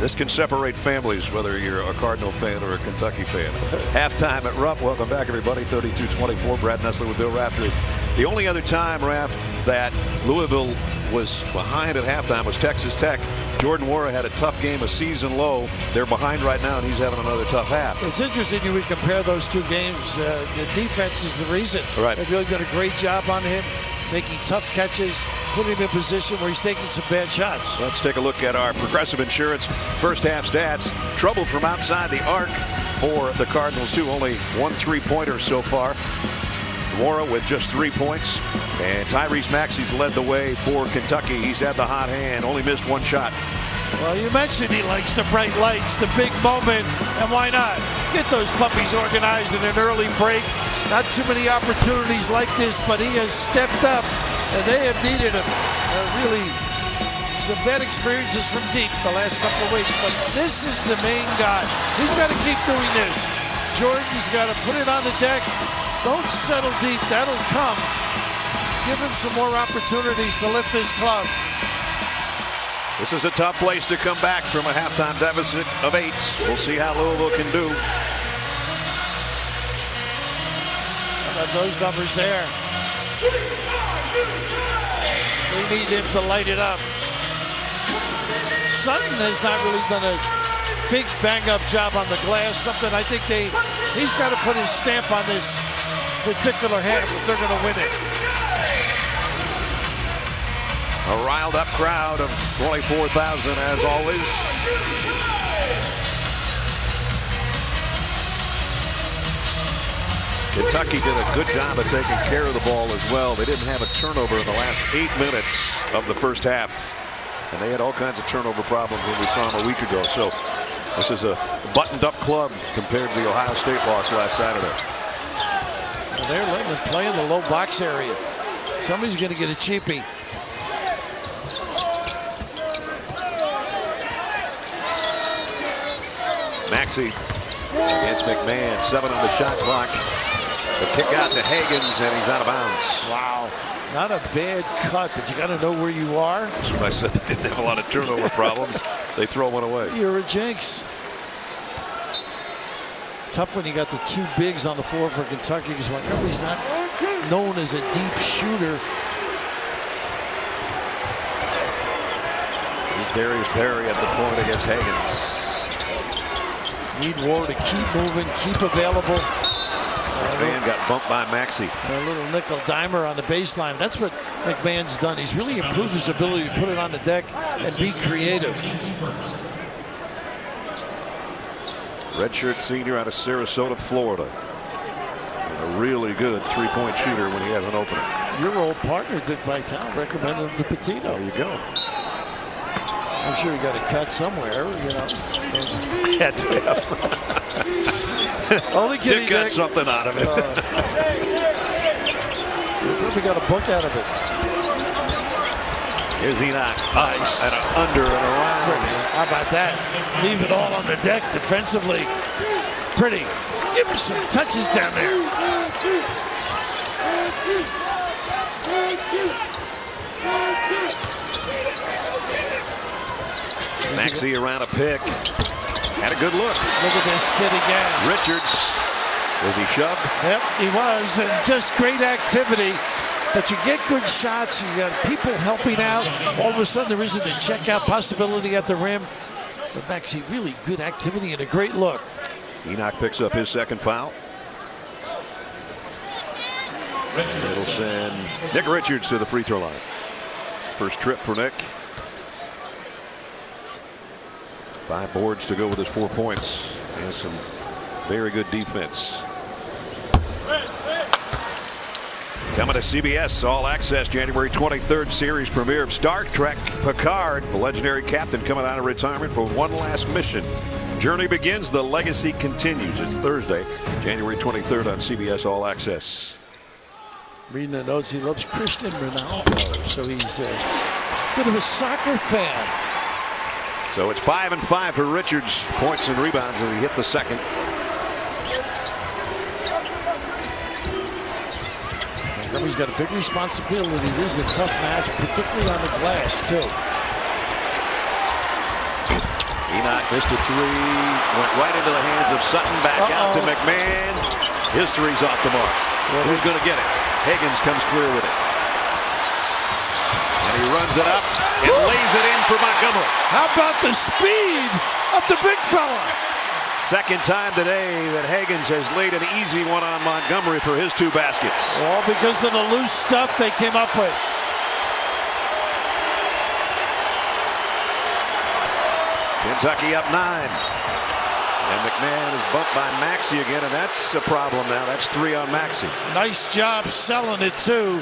Speaker 1: This can separate families, whether you're a Cardinal fan or a Kentucky fan. Halftime at Rupp. Welcome back, everybody. 32-24. Brad Nessler with Bill Raftery. The only other time, Raft, that Louisville was behind at halftime was Texas Tech. Jordan Wara had a tough game, a season low. They're behind right now, and he's having another tough half.
Speaker 2: It's interesting you would compare those two games. The defense is the reason.
Speaker 1: Right.
Speaker 2: They've really done a great job on him, making tough catches, putting him in position where he's taking some bad shots.
Speaker 1: Let's take a look at our Progressive Insurance first half stats. Trouble from outside the arc for the Cardinals, too. Only 1 3-pointer so far. Wara with just 3 points. And Tyrese Maxey's led the way for Kentucky. He's had the hot hand, only missed 1 shot.
Speaker 2: Well, you mentioned he likes the bright lights, the big moment, and why not? Get those puppies organized in an early break. Not too many opportunities like this, but he has stepped up, and they have needed him. Really, some bad experiences from deep the last couple of weeks, but this is the main guy. He's got to keep doing this. Jordan's got to put it on the deck. Don't settle deep. That'll come. Give him some more opportunities to lift this club.
Speaker 1: This is a tough place to come back from a halftime deficit of 8. We'll see how Louisville can do.
Speaker 2: How about those numbers there? We need him to light it up. Sutton has not really done a big bang-up job on the glass. Something I think he's got to put his stamp on this particular half if they're going to win it.
Speaker 1: A riled up crowd of 24,000 as always. Kentucky did a good job of taking care of the ball as well. They didn't have a turnover in the last 8 minutes of the first half. And they had all kinds of turnover problems when we saw them a week ago. So this is a buttoned up club compared to the Ohio State loss last Saturday.
Speaker 2: Well, they're letting them play in the low box area. Somebody's going to get a cheapie.
Speaker 1: Maxey against McMahon. 7 on the shot clock. The kick out to Higgins, and he's out of bounds.
Speaker 2: Wow. Not a bad cut, but you got to know where you are.
Speaker 1: That's what I said. They didn't have a lot of turnover problems. They throw one away.
Speaker 2: You're a jinx. Tough when you got the 2 bigs on the floor for Kentucky because Montgomery's not known as a deep shooter.
Speaker 1: Darius Perry at the point against Higgins.
Speaker 2: Need Ward to keep moving, keep available.
Speaker 1: McMahon got bumped by Maxey.
Speaker 2: A little nickel dimer on the baseline. That's what McMahon's done. He's really improved his ability to put it on the deck and be creative.
Speaker 1: Redshirt senior out of Sarasota, Florida. And a really good 3-point shooter when he has an opening.
Speaker 2: Your old partner, Dick Vitale, recommended him to Pitino.
Speaker 1: There you go.
Speaker 2: I'm sure he got a cut somewhere, you know. Only kidding,
Speaker 1: Dick got something out of it.
Speaker 2: You probably got a book out of it.
Speaker 1: Here's Enoch. Nice. And an under and around.
Speaker 2: How about that? Leave it all on the deck defensively. Pretty. Give him some touches down there.
Speaker 1: Maxey around a pick. Had a good look.
Speaker 2: Look at this kid again.
Speaker 1: Richards. Was he shoved?
Speaker 2: Yep, he was. And just great activity. But you get good shots. You got people helping out. All of a sudden there isn't a check-out possibility at the rim. But Maxey, really good activity and a great look.
Speaker 1: Enoch picks up his second foul. It'll send Nick Richards to the free throw line. First trip for Nick. 5 boards to go with his 4 points and some very good defense. Coming to CBS All Access January 23rd, series premiere of Star Trek Picard. The legendary captain coming out of retirement for one last mission. Journey begins, the legacy continues. It's Thursday, January 23rd on CBS All Access.
Speaker 2: Reading the notes, he loves Cristiano Ronaldo, so he's a bit of a soccer fan.
Speaker 1: So it's 5 and 5 for Richards. Points and rebounds as he hit the second.
Speaker 2: Montgomery's got a big responsibility. This is a tough match, particularly on the glass, too.
Speaker 1: Enoch missed a three, went right into the hands of Sutton, back out to McMahon. His three's off the mark. Well, who's going to get it? Higgins comes clear with it. And he runs it up and lays it in for Montgomery.
Speaker 2: How about the speed of the big fella?
Speaker 1: Second time today that Higgins has laid an easy one on Montgomery for his 2 baskets.
Speaker 2: All because of the loose stuff they came up with.
Speaker 1: Kentucky up 9. And McMahon is bumped by Maxey again, and that's a problem now. That's 3 on Maxey.
Speaker 2: Nice job selling it, too,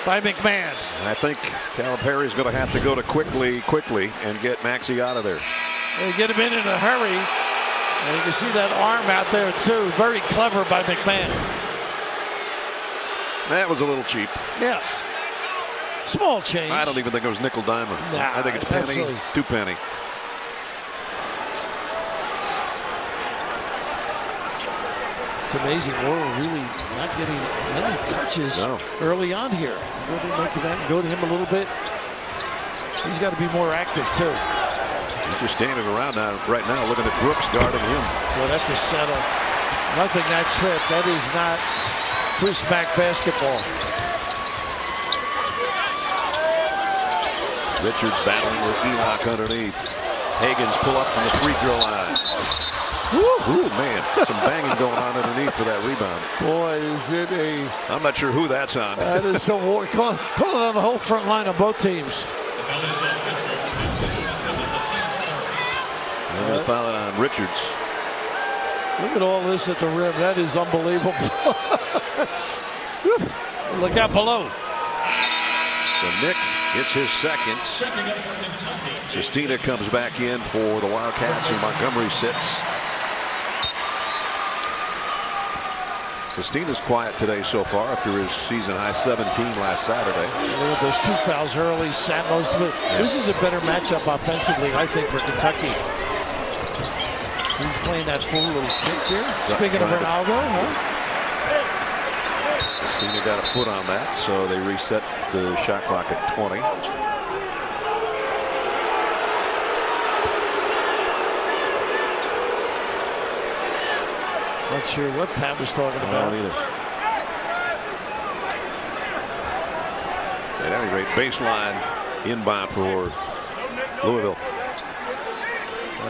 Speaker 2: by McMahon.
Speaker 1: And I think Calipari's going to have to go to quickly, and get Maxey out of there.
Speaker 2: They get him in a hurry. And you can see that arm out there, too. Very clever by McMahon.
Speaker 1: That was a little cheap.
Speaker 2: Yeah. Small change.
Speaker 1: I don't even think it was nickel diamond.
Speaker 2: Nah,
Speaker 1: I think it's penny,
Speaker 2: absolutely.
Speaker 1: 2 penny.
Speaker 2: It's amazing. Laurel really not getting many touches early on here. Go to him a little bit. He's got to be more active, too.
Speaker 1: He's just standing around right now looking at Brooks guarding him.
Speaker 2: Well, that's a settle. Nothing that trip. That is not Chris Mack basketball.
Speaker 1: Richards battling with Enoch underneath. Higgins pull up from the free throw line. Ooh, man, some banging going on underneath for that rebound.
Speaker 2: Boy, is it a...
Speaker 1: I'm not sure who that's on.
Speaker 2: That is a war. Call it on the whole front line of both teams.
Speaker 1: They're going to foul it on Richards.
Speaker 2: Look at all this at the rim. That is unbelievable. Look out below.
Speaker 1: So Nick gets his second. Sestina comes back in for the Wildcats, and Montgomery sits. Sestina's quiet today so far after his season-high 17 last Saturday.
Speaker 2: Look at those 2 fouls early, sat most of it. Yeah. This is a better matchup offensively, I think, for Kentucky. He's playing that full little kick here. Speaking of Ronaldo,
Speaker 1: Sestina got a foot on that, so they reset the shot clock at 20.
Speaker 2: Not sure what Pat was talking about.
Speaker 1: Either. At any rate, baseline inbound for Louisville.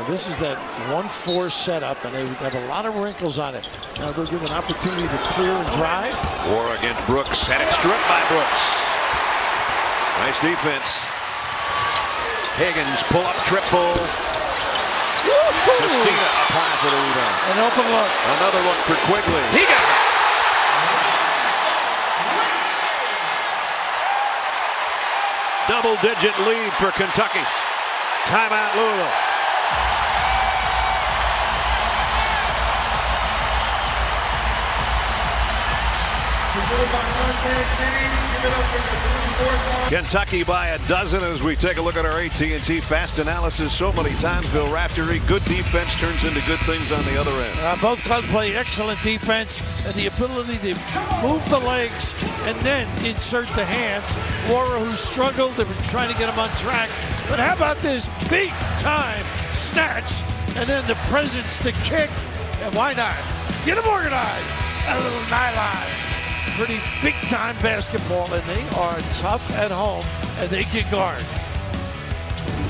Speaker 2: This is that 1-4 setup, and they have a lot of wrinkles on it. Now they'll give an opportunity to clear and drive.
Speaker 1: War against Brooks, and it's stripped by Brooks. Nice defense. Higgins pull up triple. Sestina up high for the rebound.
Speaker 2: An open look.
Speaker 1: Another look for Quigley. He got it. Double-digit lead for Kentucky. Timeout, Louisville. Kentucky by a dozen as we take a look at our AT&T fast analysis. So many times, Bill Raftery, good defense turns into good things on the other end.
Speaker 2: Both clubs play excellent defense, and the ability to move the legs and then insert the hands. Laura, who struggled, they've been trying to get him on track. But how about this big-time snatch and then the presence to kick? And why not? Get him organized. A little nylon. Pretty big-time basketball, and they are tough at home, and they can guard.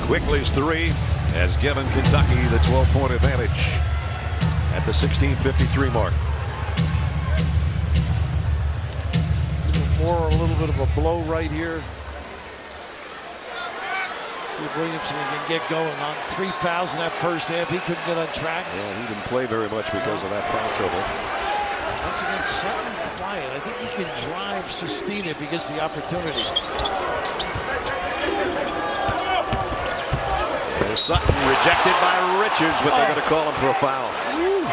Speaker 1: Quigley's three has given Kentucky the 12-point advantage at the 16:53 mark.
Speaker 2: A little bit of a blow right here. See if Williamson can get going on 3 fouls in that first half. He couldn't get on track.
Speaker 1: Yeah, he didn't play very much because of that foul trouble.
Speaker 2: Once again, Sutton quiet. I think he can drive Sestina if he gets the opportunity.
Speaker 1: There's Sutton rejected by Richards, but they're going to call him for a foul.
Speaker 2: Ooh,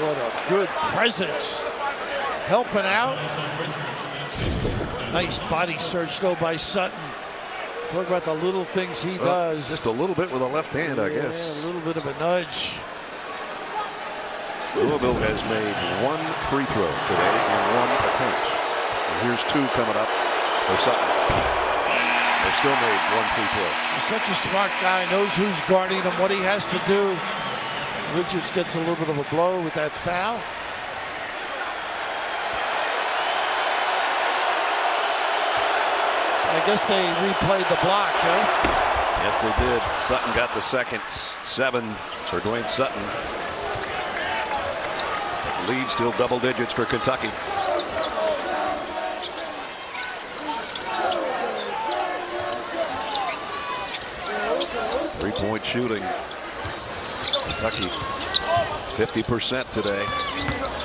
Speaker 2: what a good presence. Helping out. Nice body search, though, by Sutton. Talk about the little things he does.
Speaker 1: Just a little bit with a left hand, I guess.
Speaker 2: A little bit of a nudge.
Speaker 1: Louisville has made 1 free throw today in 1 attempt. And here's 2 coming up for Sutton. They still made 1 free throw.
Speaker 2: He's such a smart guy, knows who's guarding him, what he has to do. Richards gets a little bit of a blow with that foul. I guess they replayed the block, huh?
Speaker 1: Yes, they did. Sutton got the second. 7 for Dwayne Sutton. Lead still double digits for Kentucky. Three-point shooting. Kentucky 50% today.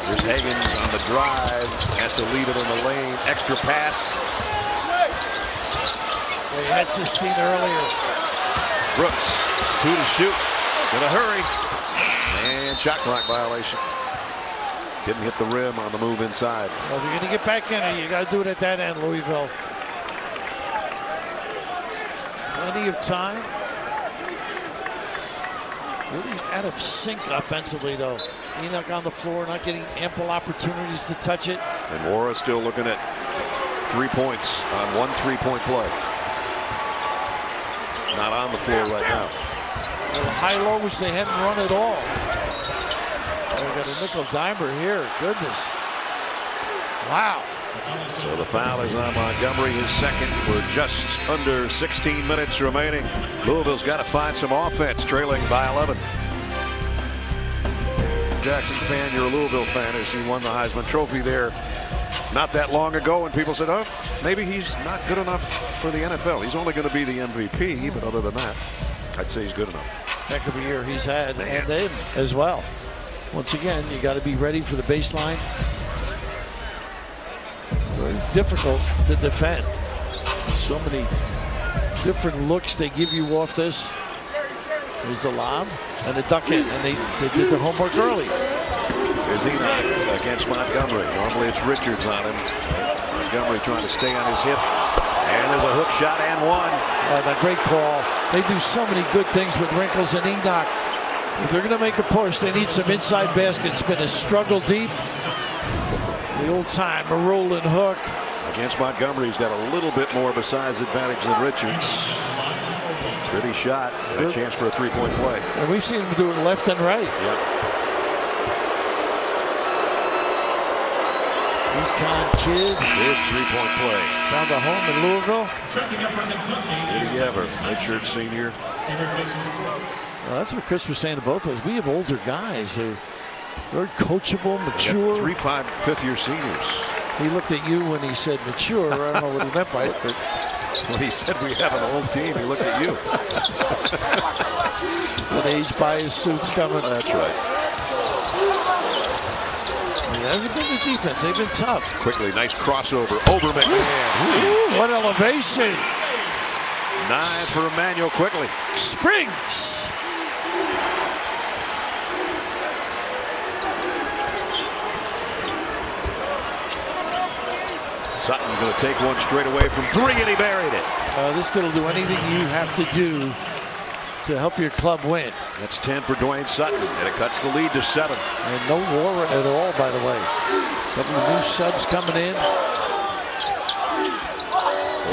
Speaker 1: Here's Higgins on the drive. Has to leave it in the lane. Extra pass.
Speaker 2: They had Sistine earlier.
Speaker 1: Brooks, 2 to shoot. In a hurry. And shot clock violation. Didn't hit the rim on the move inside.
Speaker 2: Well, if you're going to get back in it, you got to do it at that end, Louisville. Plenty of time. Really out of sync offensively, though. Enoch on the floor, not getting ample opportunities to touch it.
Speaker 1: And Wara still looking at 3 points on 1 3-point play. Not on the floor right now.
Speaker 2: High-low, which they hadn't run at all. We got a nickel dimer here. Goodness. Wow.
Speaker 1: So the foul is on Montgomery, his second. We're just under 16 minutes remaining. Louisville's got to find some offense, trailing by 11. Jackson fan, you're a Louisville fan, as he won the Heisman Trophy there not that long ago, and people said, oh, maybe he's not good enough for the NFL. He's only going to be the MVP, but other than that, I'd say he's good enough.
Speaker 2: Heck of a year he's had, and them as well. Once again, you got to be ready for the baseline. Very difficult to defend. So many different looks they give you off this. There's the lob and the duck in, and they did their homework early.
Speaker 1: There's Enoch against Montgomery. Normally it's Richards on him. Montgomery trying to stay on his hip. And there's a hook shot and one.
Speaker 2: A great call. They do so many good things with Wrinkles and Enoch. If they're going to make a push, they need some inside basket spin. A struggle deep. The old time, a rolling hook.
Speaker 1: Against Montgomery, he's got a little bit more of a size advantage than Richards. Pretty shot and a chance for a 3-point play.
Speaker 2: And we've seen him do it left and right.
Speaker 1: Yep.
Speaker 2: UConn kid.
Speaker 1: His 3-point play.
Speaker 2: Found a home in Louisville.
Speaker 1: Did he ever? Richard senior.
Speaker 2: Well, that's what Chris was saying to both of us. We have older guys who are coachable, mature.
Speaker 1: 3 5th-year seniors.
Speaker 2: He looked at you when he said mature. I don't know what he meant by it, but
Speaker 1: when he said we have an old team, he looked at you.
Speaker 2: With age bias suits coming.
Speaker 1: That's right.
Speaker 2: It hasn't been the defense. They've been tough.
Speaker 1: Quickly, nice crossover over McMahon.
Speaker 2: Ooh, what elevation.
Speaker 1: 9 for Emmanuel Quickly.
Speaker 2: Springs.
Speaker 1: Sutton going to take one straight away from 3, and he buried it.
Speaker 2: This kid will do anything you have to do to help your club win.
Speaker 1: That's 10 for Dwayne Sutton, and it cuts the lead to 7.
Speaker 2: And no war at all, by the way. Couple of new subs coming in.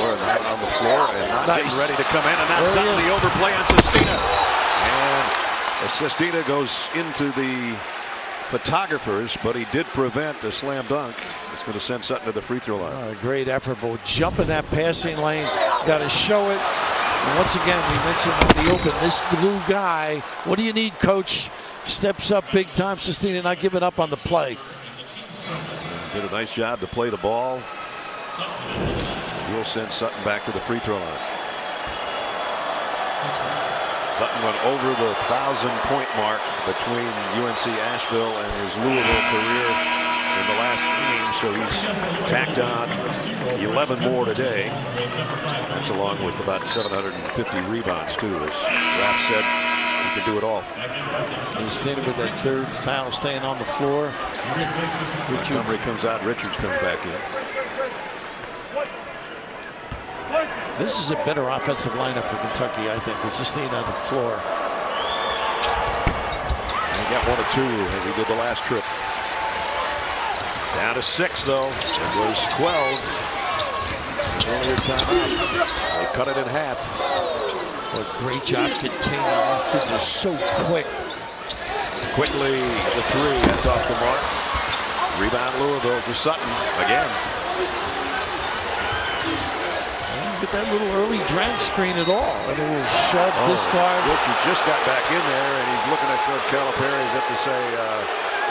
Speaker 1: Or not on the floor and not
Speaker 2: Nice.
Speaker 1: getting ready to come in, and now
Speaker 2: There he
Speaker 1: Sutton
Speaker 2: is.
Speaker 1: the overplay on Sestina. And Sestina goes into the photographers, but he did prevent a slam dunk. It's going to send Sutton to the free throw line.
Speaker 2: Great effort, but jump in that passing lane. Got to show it. And once again, we mentioned in the open, this glue guy. What do you need, coach? Steps up big time. Sestina not giving up on the play.
Speaker 1: Did a nice job to play the ball. He'll send Sutton back to the free throw line. Sutton went over the 1,000-point mark between UNC Asheville and his Louisville career in the last game, so he's tacked on 11 more today. That's along with about 750 rebounds too. As Raph said, he can do it all.
Speaker 2: He's standing with that third foul, staying on the floor.
Speaker 1: Montgomery comes out, Richards comes back in.
Speaker 2: This is a better offensive lineup for Kentucky, I think, with just staying on the floor.
Speaker 1: And he got 1 or 2 as he did the last trip. Down to 6, though. It was 12. Earlier timeout. They cut it in half.
Speaker 2: Well, great job containing. These kids are so quick.
Speaker 1: Quickly, the 3. That's off the mark. Rebound Louisville to Sutton again.
Speaker 2: Get that little early drag screen at all. A little shove, discard.
Speaker 1: Richard just got back in there, and he's looking at Coach Calipari as if to say,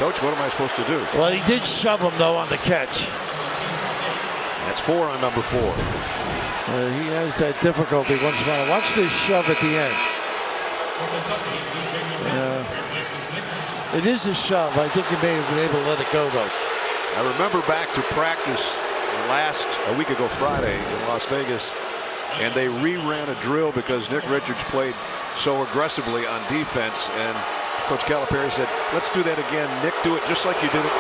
Speaker 1: Coach, what am I supposed to do?
Speaker 2: Well, he did shove him, though, on the catch.
Speaker 1: That's 4 on number 4.
Speaker 2: He has that difficulty once in a while. Watch this shove at the end. It is a shove. I think he may have been able to let it go, though.
Speaker 1: I remember back to practice a week ago Friday in Las Vegas, and they reran a drill because Nick Richards played so aggressively on defense, and Coach Calipari said, let's do that again. Nick, do it just like you did it.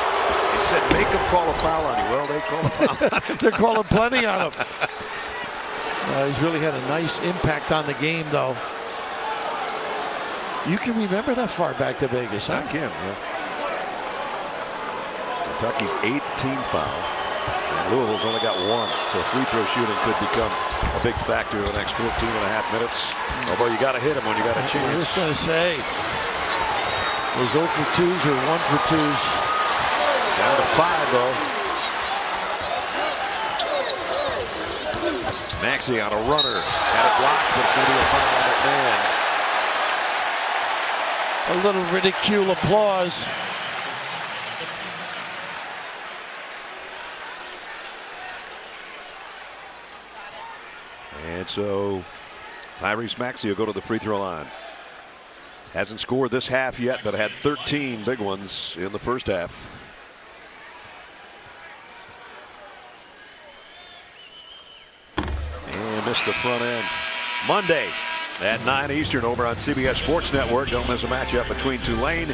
Speaker 1: He said, make them call a foul on you. Well, they call a foul.
Speaker 2: They're calling plenty on him. He's really had a nice impact on the game, though. You can remember that far back to Vegas, huh?
Speaker 1: I can, yeah. Kentucky's 8th team foul. And Louisville's only got 1, so free throw shooting could become a big factor in the next 14 and a half minutes. Although you got to hit them when you got a chance.
Speaker 2: I was just going to say, was 0 for 2s or 1 for 2s?
Speaker 1: Down to 5, though. Maxey on a runner. Had it blocked, but it's going to be a foul on McMahon.
Speaker 2: A little ridicule applause.
Speaker 1: And so Tyrese Maxey will go to the free throw line. Hasn't scored this half yet, but had 13 big ones in the first half. And missed the front end. Monday at 9 Eastern over on CBS Sports Network. Don't miss a matchup between Tulane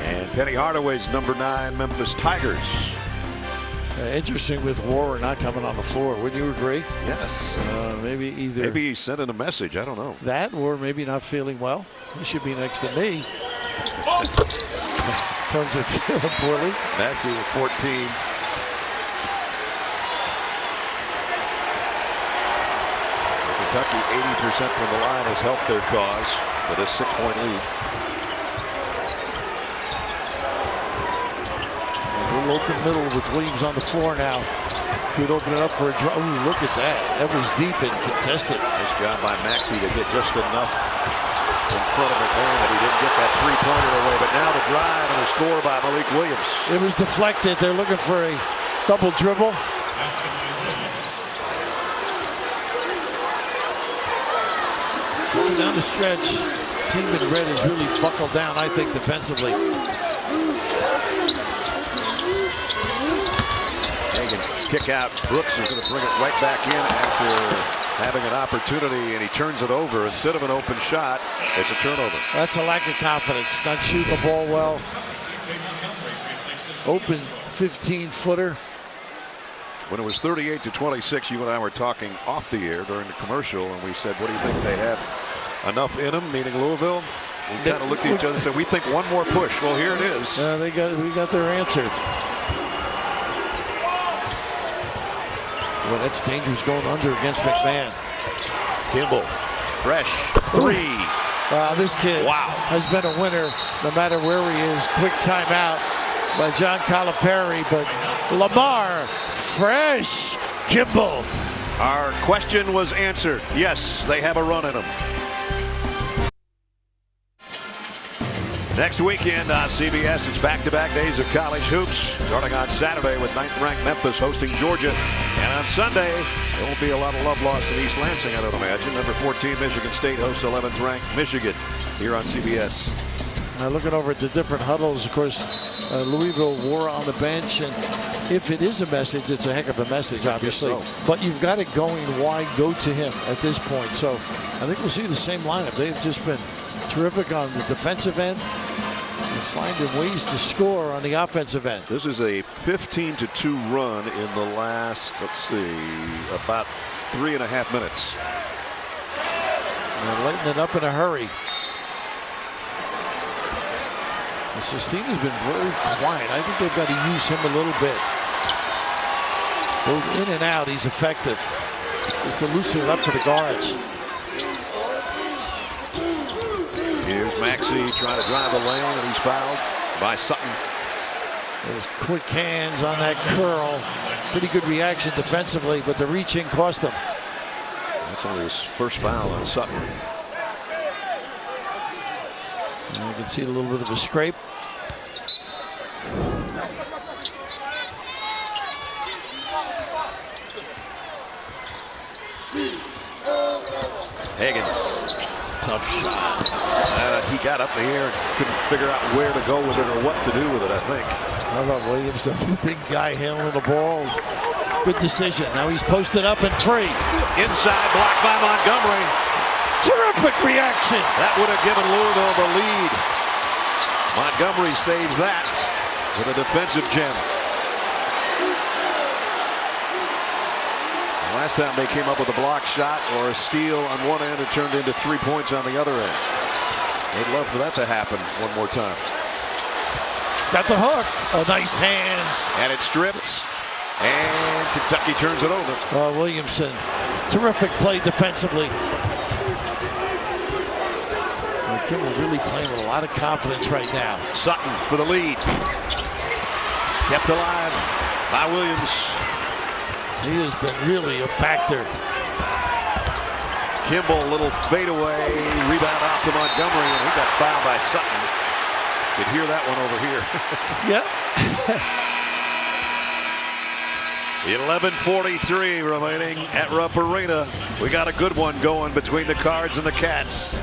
Speaker 1: and Penny Hardaway's number 9 Memphis Tigers.
Speaker 2: Interesting with Warren not coming on the floor. Wouldn't you agree?
Speaker 1: Yes.
Speaker 2: Maybe
Speaker 1: he's sending a message. I don't know.
Speaker 2: That or maybe not feeling well. He should be next to me. In terms of feeling poorly.
Speaker 1: Maxey with 14. Kentucky 80% from the line has helped their cause for this 6-point lead.
Speaker 2: A little open middle with Williams on the floor now. Could open it up for a draw. Ooh, look at that. That was deep and contested.
Speaker 1: Nice job by Maxey to get just enough in front of McMahon that he didn't get that three-pointer away. But now the drive and the score by Malik Williams.
Speaker 2: It was deflected. They're looking for a double dribble. Going down the stretch, team in red has really buckled down, I think, defensively.
Speaker 1: Hagen's kick out. Brooks is going to bring it right back in after having an opportunity, and he turns it over. Instead of an open shot, it's a turnover.
Speaker 2: That's a lack of confidence. Not shooting the ball well. Open 15-footer.
Speaker 1: When it was 38-26, you and I were talking off the air during the commercial, and we said, what do you think, they have enough in them, meaning Louisville? We kind of looked at each other and said, we think one more push. Well, here it is.
Speaker 2: We got their answer. Well, that's dangerous going under against McMahon.
Speaker 1: Kimball, fresh, 3.
Speaker 2: Wow, this kid has been a winner no matter where he is. Quick timeout by John Calipari, but Lamar, fresh, Kimball.
Speaker 1: Our question was answered. Yes, they have a run in them. Next weekend on CBS, it's back-to-back days of college hoops, starting on Saturday with 9th-ranked Memphis hosting Georgia. And on Sunday, there won't be a lot of love lost in East Lansing, I don't imagine. Number 14, Michigan State hosts 11th-ranked Michigan here on CBS.
Speaker 2: Now looking over at the different huddles, of course, Louisville wore on the bench, and if it is a message, it's a heck of a message, obviously. So. But you've got it going wide, go to him at this point. So I think we'll see the same lineup. They've just been terrific on the defensive end and finding ways to score on the offensive end.
Speaker 1: This is a 15-2 run in the last, let's see, about 3.5 minutes.
Speaker 2: And lighten it up in a hurry. Sestina's been very quiet. I think they've got to use him a little bit. Both in and out, he's effective. Just to loosen it up for the guards.
Speaker 1: Here's Maxey trying to drive the lane, and he's fouled by Sutton.
Speaker 2: Those quick hands on that curl. Pretty good reaction defensively, but the reaching cost him.
Speaker 1: That's only his first foul on Sutton.
Speaker 2: And you can see a little bit of a scrape.
Speaker 1: Higgins.
Speaker 2: Tough shot.
Speaker 1: He got up here and couldn't figure out where to go with it or what to do with it, I think.
Speaker 2: How about Williams, the big guy handling the ball? Good decision. Now he's posted up and free.
Speaker 1: Inside, blocked by Montgomery.
Speaker 2: Terrific reaction.
Speaker 1: That would have given Louisville the lead. Montgomery saves that with a defensive gem. Last time they came up with a block shot or a steal on one end, it turned into 3 points on the other end. They'd love for that to happen one more time.
Speaker 2: He's got the hook. Oh, nice hands.
Speaker 1: And it stripped. And Kentucky turns it over.
Speaker 2: Williamson, terrific play defensively. Kimball really playing with a lot of confidence right now.
Speaker 1: Sutton for the lead. Kept alive by Williams.
Speaker 2: He has been really a factor.
Speaker 1: Kimball, little fadeaway, rebound off to Montgomery, and he got fouled by Sutton. Could hear that one over here.
Speaker 2: Yep.
Speaker 1: 11:43 remaining at Rupp Arena. We got a good one going between the Cards and the Cats.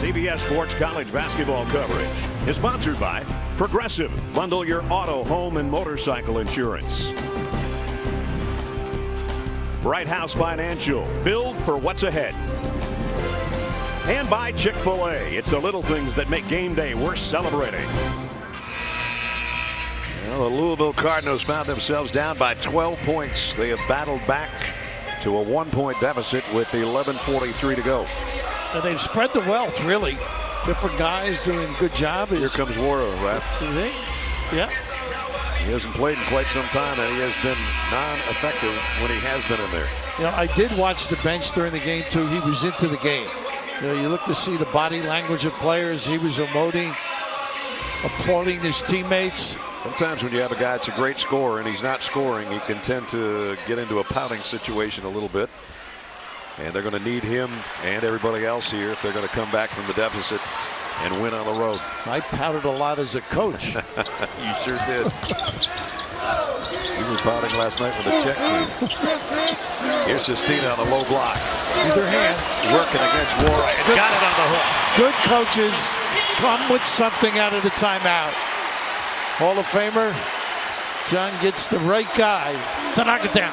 Speaker 1: CBS Sports College basketball coverage is sponsored by Progressive. Bundle your auto, home, and motorcycle insurance. Bright House Financial. Build for what's ahead. And by Chick-fil-A. It's the little things that make game day worth celebrating. Well, the Louisville Cardinals found themselves down by 12 points. They have battled back to a 1-point deficit with 11:43 to go.
Speaker 2: And they've spread the wealth, really. Different guys doing a good job.
Speaker 1: Here comes Wara, right?
Speaker 2: You think? Yeah.
Speaker 1: He hasn't played in quite some time, and he has been non-effective when he has been in there.
Speaker 2: You know, I did watch the bench during the game, too. He was into the game. You know, you look to see the body language of players. He was emoting, applauding his teammates.
Speaker 1: Sometimes when you have a guy that's a great scorer and he's not scoring, he can tend to get into a pouting situation a little bit. And they're going to need him and everybody else here if they're going to come back from the deficit and win on the road.
Speaker 2: I pouted a lot as a coach.
Speaker 1: You sure did. You were pouting last night with a check team. Here's Sestina on the low block.
Speaker 2: Either hand.
Speaker 1: Working against Wara and got it on the hook.
Speaker 2: Good coaches come with something out of the timeout. Hall of Famer John gets the right guy to knock it down.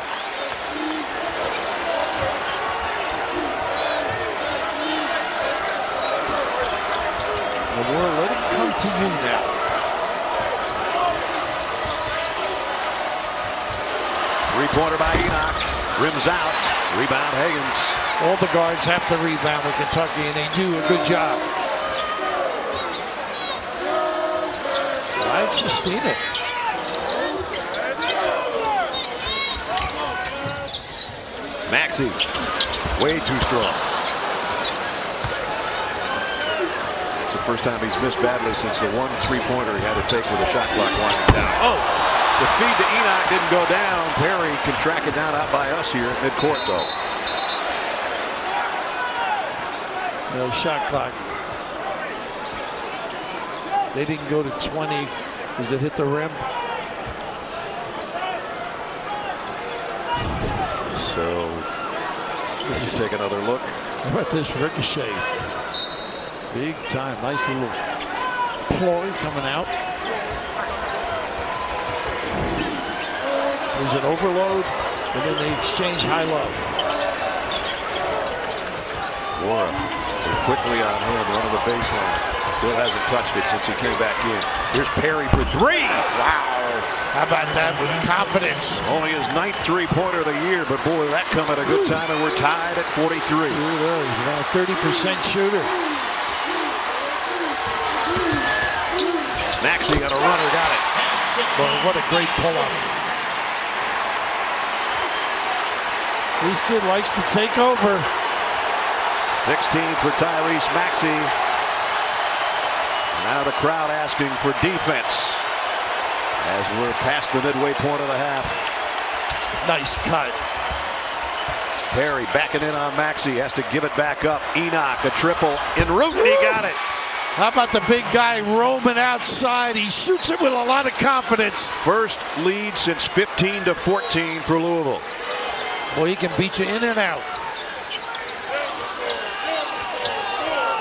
Speaker 2: Let him come to you now.
Speaker 1: Three-pointer by Enoch. Rims out. Rebound Higgins.
Speaker 2: All the guards have to rebound with Kentucky, and they do a good job. Right, Sestina.
Speaker 1: Maxey. Way too strong. It's the first time he's missed badly since the one three-pointer he had to take with the shot clock winding down. Oh! The feed to Enoch didn't go down. Perry can track it down out by us here at midcourt, though.
Speaker 2: No shot clock. They didn't go to 20. Does it hit the rim?
Speaker 1: So let's take another look.
Speaker 2: How about this ricochet? Big time. Nice little ploy coming out. There's an overload, and then they exchange high-low.
Speaker 1: Wara quickly on him, running the baseline. Still hasn't touched it since he came back in. Here's Perry for three. Wow.
Speaker 2: How about that with confidence?
Speaker 1: Only his 9th three-pointer of the year, but boy, that come at a good time, and we're tied at 43.
Speaker 2: It is. Now a 30% shooter.
Speaker 1: Maxey got a runner, got it.
Speaker 2: Boy, what a great pull-up. This kid likes to take over.
Speaker 1: 16 for Tyrese Maxey. Now the crowd asking for defense as we're past the midway point of the half.
Speaker 2: Nice cut.
Speaker 1: Perry backing in on Maxey, has to give it back up. Enoch, a triple en route, and he got it.
Speaker 2: How about the big guy roaming outside? He shoots it with a lot of confidence.
Speaker 1: First lead since 15-14 for Louisville.
Speaker 2: Well, he can beat you in and out.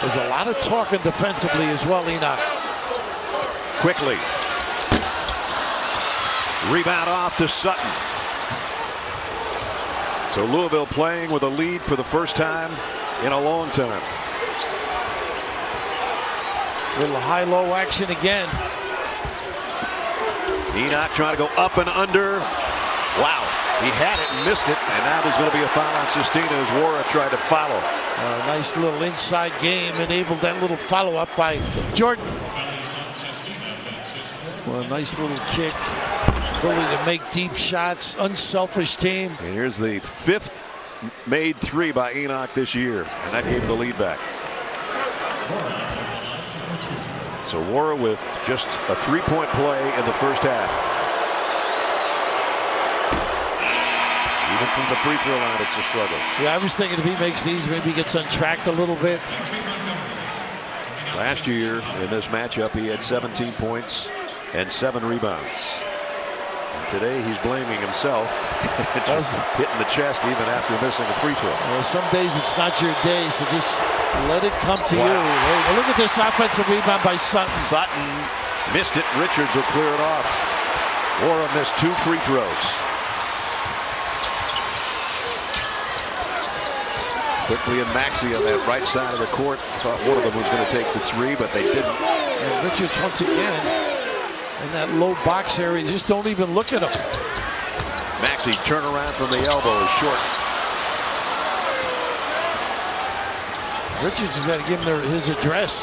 Speaker 2: There's a lot of talking defensively as well, Enoch.
Speaker 1: Quickly. Rebound off to Sutton. So Louisville playing with a lead for the first time in a long time.
Speaker 2: Little high-low action again.
Speaker 1: Enoch trying to go up and under. Wow, he had it and missed it, and now there's going to be a foul on Sestina as Wara tried to follow.
Speaker 2: A nice little inside game enabled that little follow-up by Jordan. Well, a nice little kick. Ability to make deep shots. Unselfish team.
Speaker 1: And here's the 5th made three by Enoch this year, and that gave the lead back. So Wara with just a 3-point play in the first half. Even from the free throw line, it's a struggle.
Speaker 2: Yeah, I was thinking if he makes these, maybe he gets untracked a little bit.
Speaker 1: Last year in this matchup, he had 17 points and 7 rebounds. And today he's blaming himself. Just hitting the chest even after missing a free throw.
Speaker 2: Well, some days it's not your day, so just let it come to you. Hey, look at this offensive rebound by Sutton.
Speaker 1: Sutton missed it. Richards will clear it off. Wara missed 2 free throws. Quickly and Maxey on that right side of the court. Thought one of them was going to take the 3, but they didn't.
Speaker 2: And Richards once again in that low box area. Just don't even look at him.
Speaker 1: Maxey turn around from the elbow is short.
Speaker 2: Richards has got to give him his address.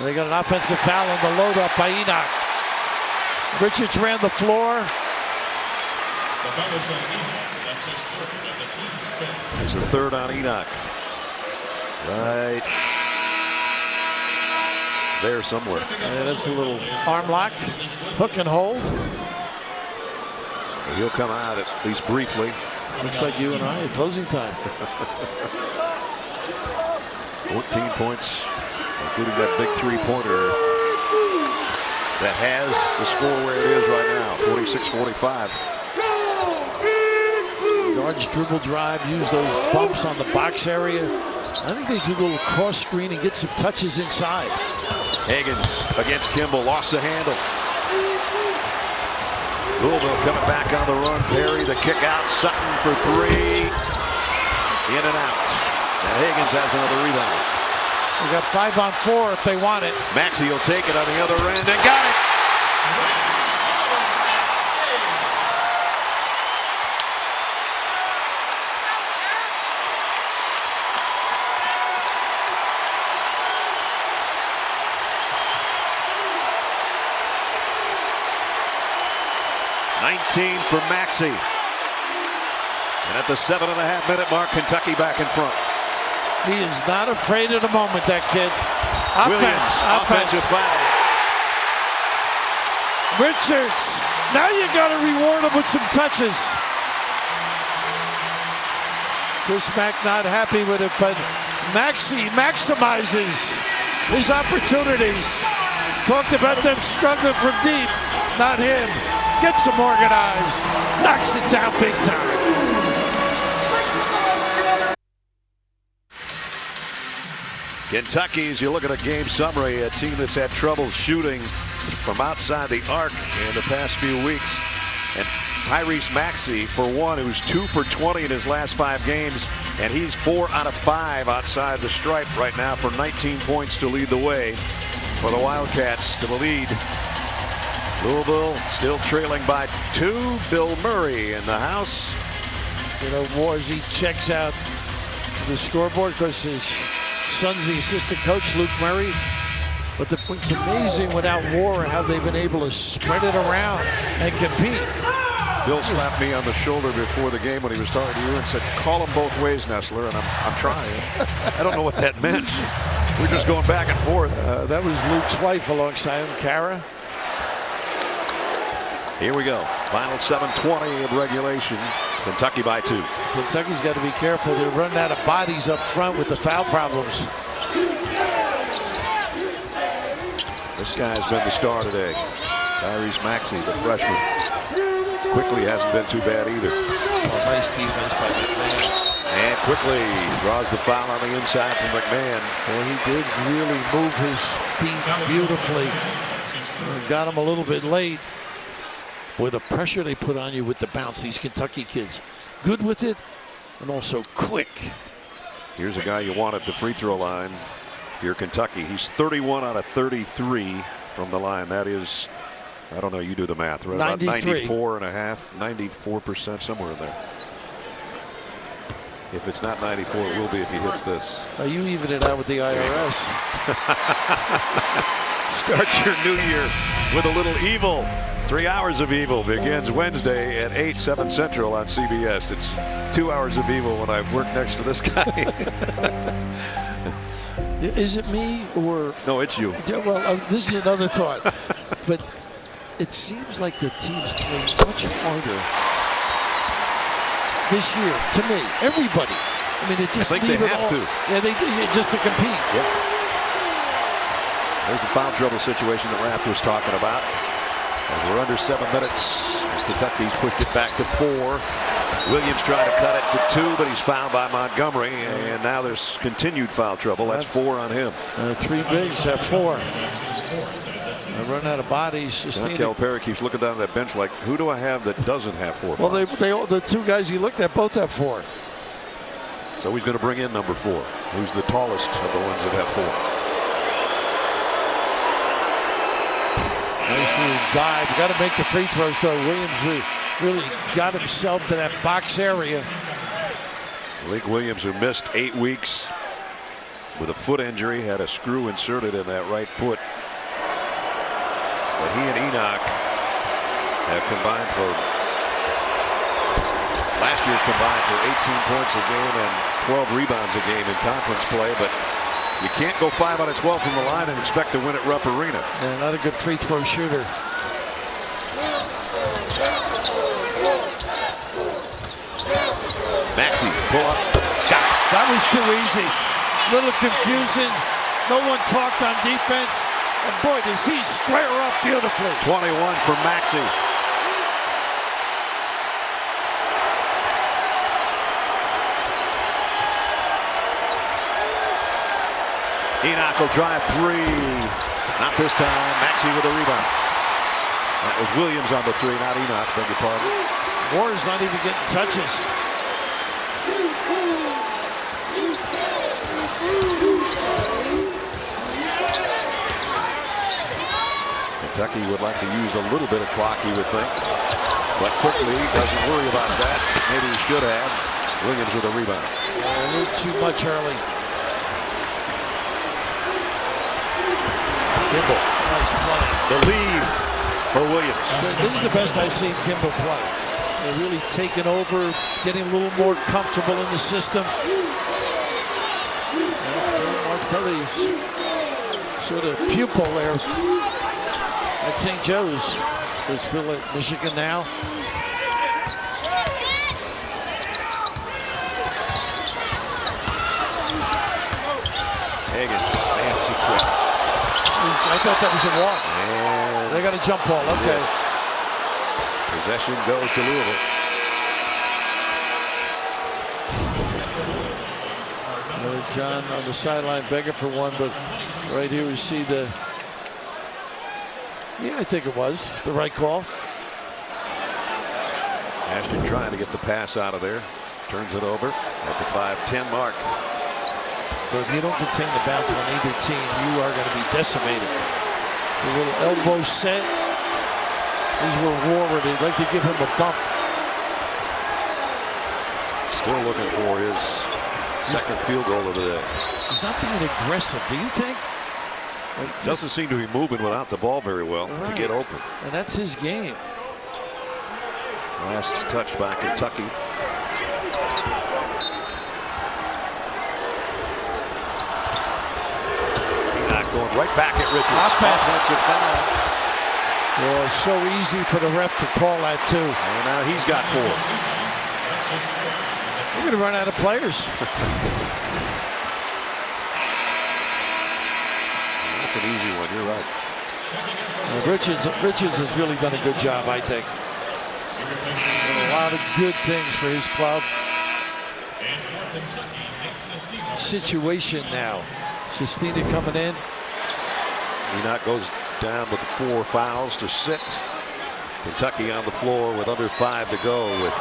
Speaker 2: They got an offensive foul on the load up by Enoch. Richards ran the floor.
Speaker 1: It's the 3rd on Enoch. Right there somewhere.
Speaker 2: Yeah, that's a little arm lock. Hook and hold.
Speaker 1: He'll come out at least briefly.
Speaker 2: Looks like you and I at closing time.
Speaker 1: 14 points, including that big 3-pointer that has the score where it is right now, 46-45.
Speaker 2: Guards dribble drive, use those bumps on the box area. I think they do a little cross screen and get some touches inside.
Speaker 1: Higgins against Kimball, lost the handle. Louisville coming back on the run. Perry, the kick out. Sutton for 3. In and out. And Higgins has another rebound.
Speaker 2: We got 5 on 4 if they want it.
Speaker 1: Maxey will take it on the other end and got it. For Maxey. And at the 7.5-minute mark, Kentucky back in front.
Speaker 2: He is not afraid of the moment, that kid.
Speaker 1: Williams, offensive foul.
Speaker 2: Richards, now you got to reward him with some touches. Chris Mack not happy with it, but Maxey maximizes his opportunities. Talked about them struggling from deep, not him. Gets them organized, knocks it down big time.
Speaker 1: Kentucky, as you look at a game summary, a team that's had trouble shooting from outside the arc in the past few weeks. And Tyrese Maxey, for one, who's 2 for 20 in his last 5 games, and he's 4 out of 5 outside the stripe right now for 19 points to lead the way for the Wildcats to the lead. Louisville still trailing by 2. Bill Murray in the house.
Speaker 2: You know, Warzy checks out the scoreboard because his son's the assistant coach, Luke Murray. But it's amazing without war how they've been able to spread it around and compete.
Speaker 1: Bill slapped me on the shoulder before the game when he was talking to you and said, call them both ways, Nestler, and I'm trying. I don't know what that meant. We're just going back and forth.
Speaker 2: That was Luke's wife alongside him, Kara.
Speaker 1: Here we go. Final 7:20 of regulation. Kentucky by 2.
Speaker 2: Kentucky's got to be careful. They're running out of bodies up front with the foul problems.
Speaker 1: This guy's been the star today. Tyrese Maxey, the freshman. Quickly hasn't been too bad either.
Speaker 2: Oh, nice defense by McMahon.
Speaker 1: And quickly draws the foul on the inside from McMahon.
Speaker 2: Well, he did really move his feet beautifully. Got him a little bit late. Boy, the pressure they put on you with the bounce, these Kentucky kids. Good with it and also quick.
Speaker 1: Here's a guy you want at the free throw line. If you're Kentucky, he's 31 out of 33 from the line. That is, I don't know, you do the math, right? About 94 and a half, 94%, somewhere in there. If it's not 94, it will be if he hits this.
Speaker 2: You even it out with the IRS.
Speaker 1: Start your new year with a little evil. 3 hours of evil begins Wednesday at 8, 7 Central on CBS. It's 2 hours of evil when I work next to this guy.
Speaker 2: Is it me or?
Speaker 1: No, it's you.
Speaker 2: Well, this is another thought. But it seems like the teams play much harder this year, to me. Everybody. I mean, it just
Speaker 1: I think they have to.
Speaker 2: Yeah, they do, just to compete.
Speaker 1: Yep. There's a foul trouble situation that Raft was talking about. As we're under 7 minutes, Kentucky's pushed it back to 4. Williams trying to cut it to 2, but he's fouled by Montgomery, and now there's continued foul trouble. That's 4 on him. 3
Speaker 2: bigs have 4. I run out of bodies.
Speaker 1: Calipari keeps looking down at that bench like, who do I have that doesn't have 4?
Speaker 2: Well, the 2 guys he looked at both have 4.
Speaker 1: So he's going to bring in number 4, who's the tallest of the ones that have 4.
Speaker 2: Nice little dive. Got to make the free throws, though. Williams really got himself to that box area.
Speaker 1: Link Williams, who missed 8 weeks with a foot injury, had a screw inserted in that right foot. But he and Enoch have combined for, last year combined for 18 points a game and 12 rebounds a game in conference play. But you can't go 5 out of 12 from the line and expect to win at Rupp Arena.
Speaker 2: Yeah, not a good free throw shooter.
Speaker 1: Maxey, pull up. Got it.
Speaker 2: That was too easy. Little confusing. No one talked on defense. And boy, does he square up beautifully.
Speaker 1: 21 for Maxey. Enoch will drive 3. Not this time. Maxey with a rebound. That was Williams on the 3, not Enoch. Beg your pardon.
Speaker 2: Moore's not even getting touches.
Speaker 1: Kentucky would like to use a little bit of clock, you would think. But quickly doesn't worry about that. Maybe he should have. Williams with a rebound.
Speaker 2: A little too much early.
Speaker 1: Kimball.
Speaker 2: Nice play.
Speaker 1: The lead for Williams.
Speaker 2: This is the best I've seen Kimball play. They're really taking over, getting a little more comfortable in the system. Martelli's sort of pupil there at St. Joe's. There's Phil at Michigan now.
Speaker 1: Higgins, man, too quick.
Speaker 2: I thought that was a walk.
Speaker 1: And
Speaker 2: they got a jump ball. Okay.
Speaker 1: Yeah. Possession goes to Louisville.
Speaker 2: John on the sideline begging for one, but right here we see the. Yeah, I think it was the right call.
Speaker 1: Ashton trying to get the pass out of there. Turns it over at the 5-10 mark.
Speaker 2: But if you don't contain the bounce on either team, you are going to be decimated. It's a little elbow set. This is where Warward, they'd like to give him a bump.
Speaker 1: Still looking for his second field goal of the day.
Speaker 2: He's not being aggressive, do you think?
Speaker 1: Doesn't seem to be moving without the ball very well to get open.
Speaker 2: And that's his game.
Speaker 1: Last touch by Kentucky. Going right back at Richards. Offensive foul.
Speaker 2: Well, it's so easy for the ref to call that too.
Speaker 1: And now he's got 4.
Speaker 2: We're going to run out of players.
Speaker 1: That's an easy one. You're right.
Speaker 2: Richards has really done a good job, I think. And a lot of good things for his club. Situation now. Sestina coming in.
Speaker 1: Enoch goes down with 4 fouls to 6. Kentucky on the floor with under 5 to go with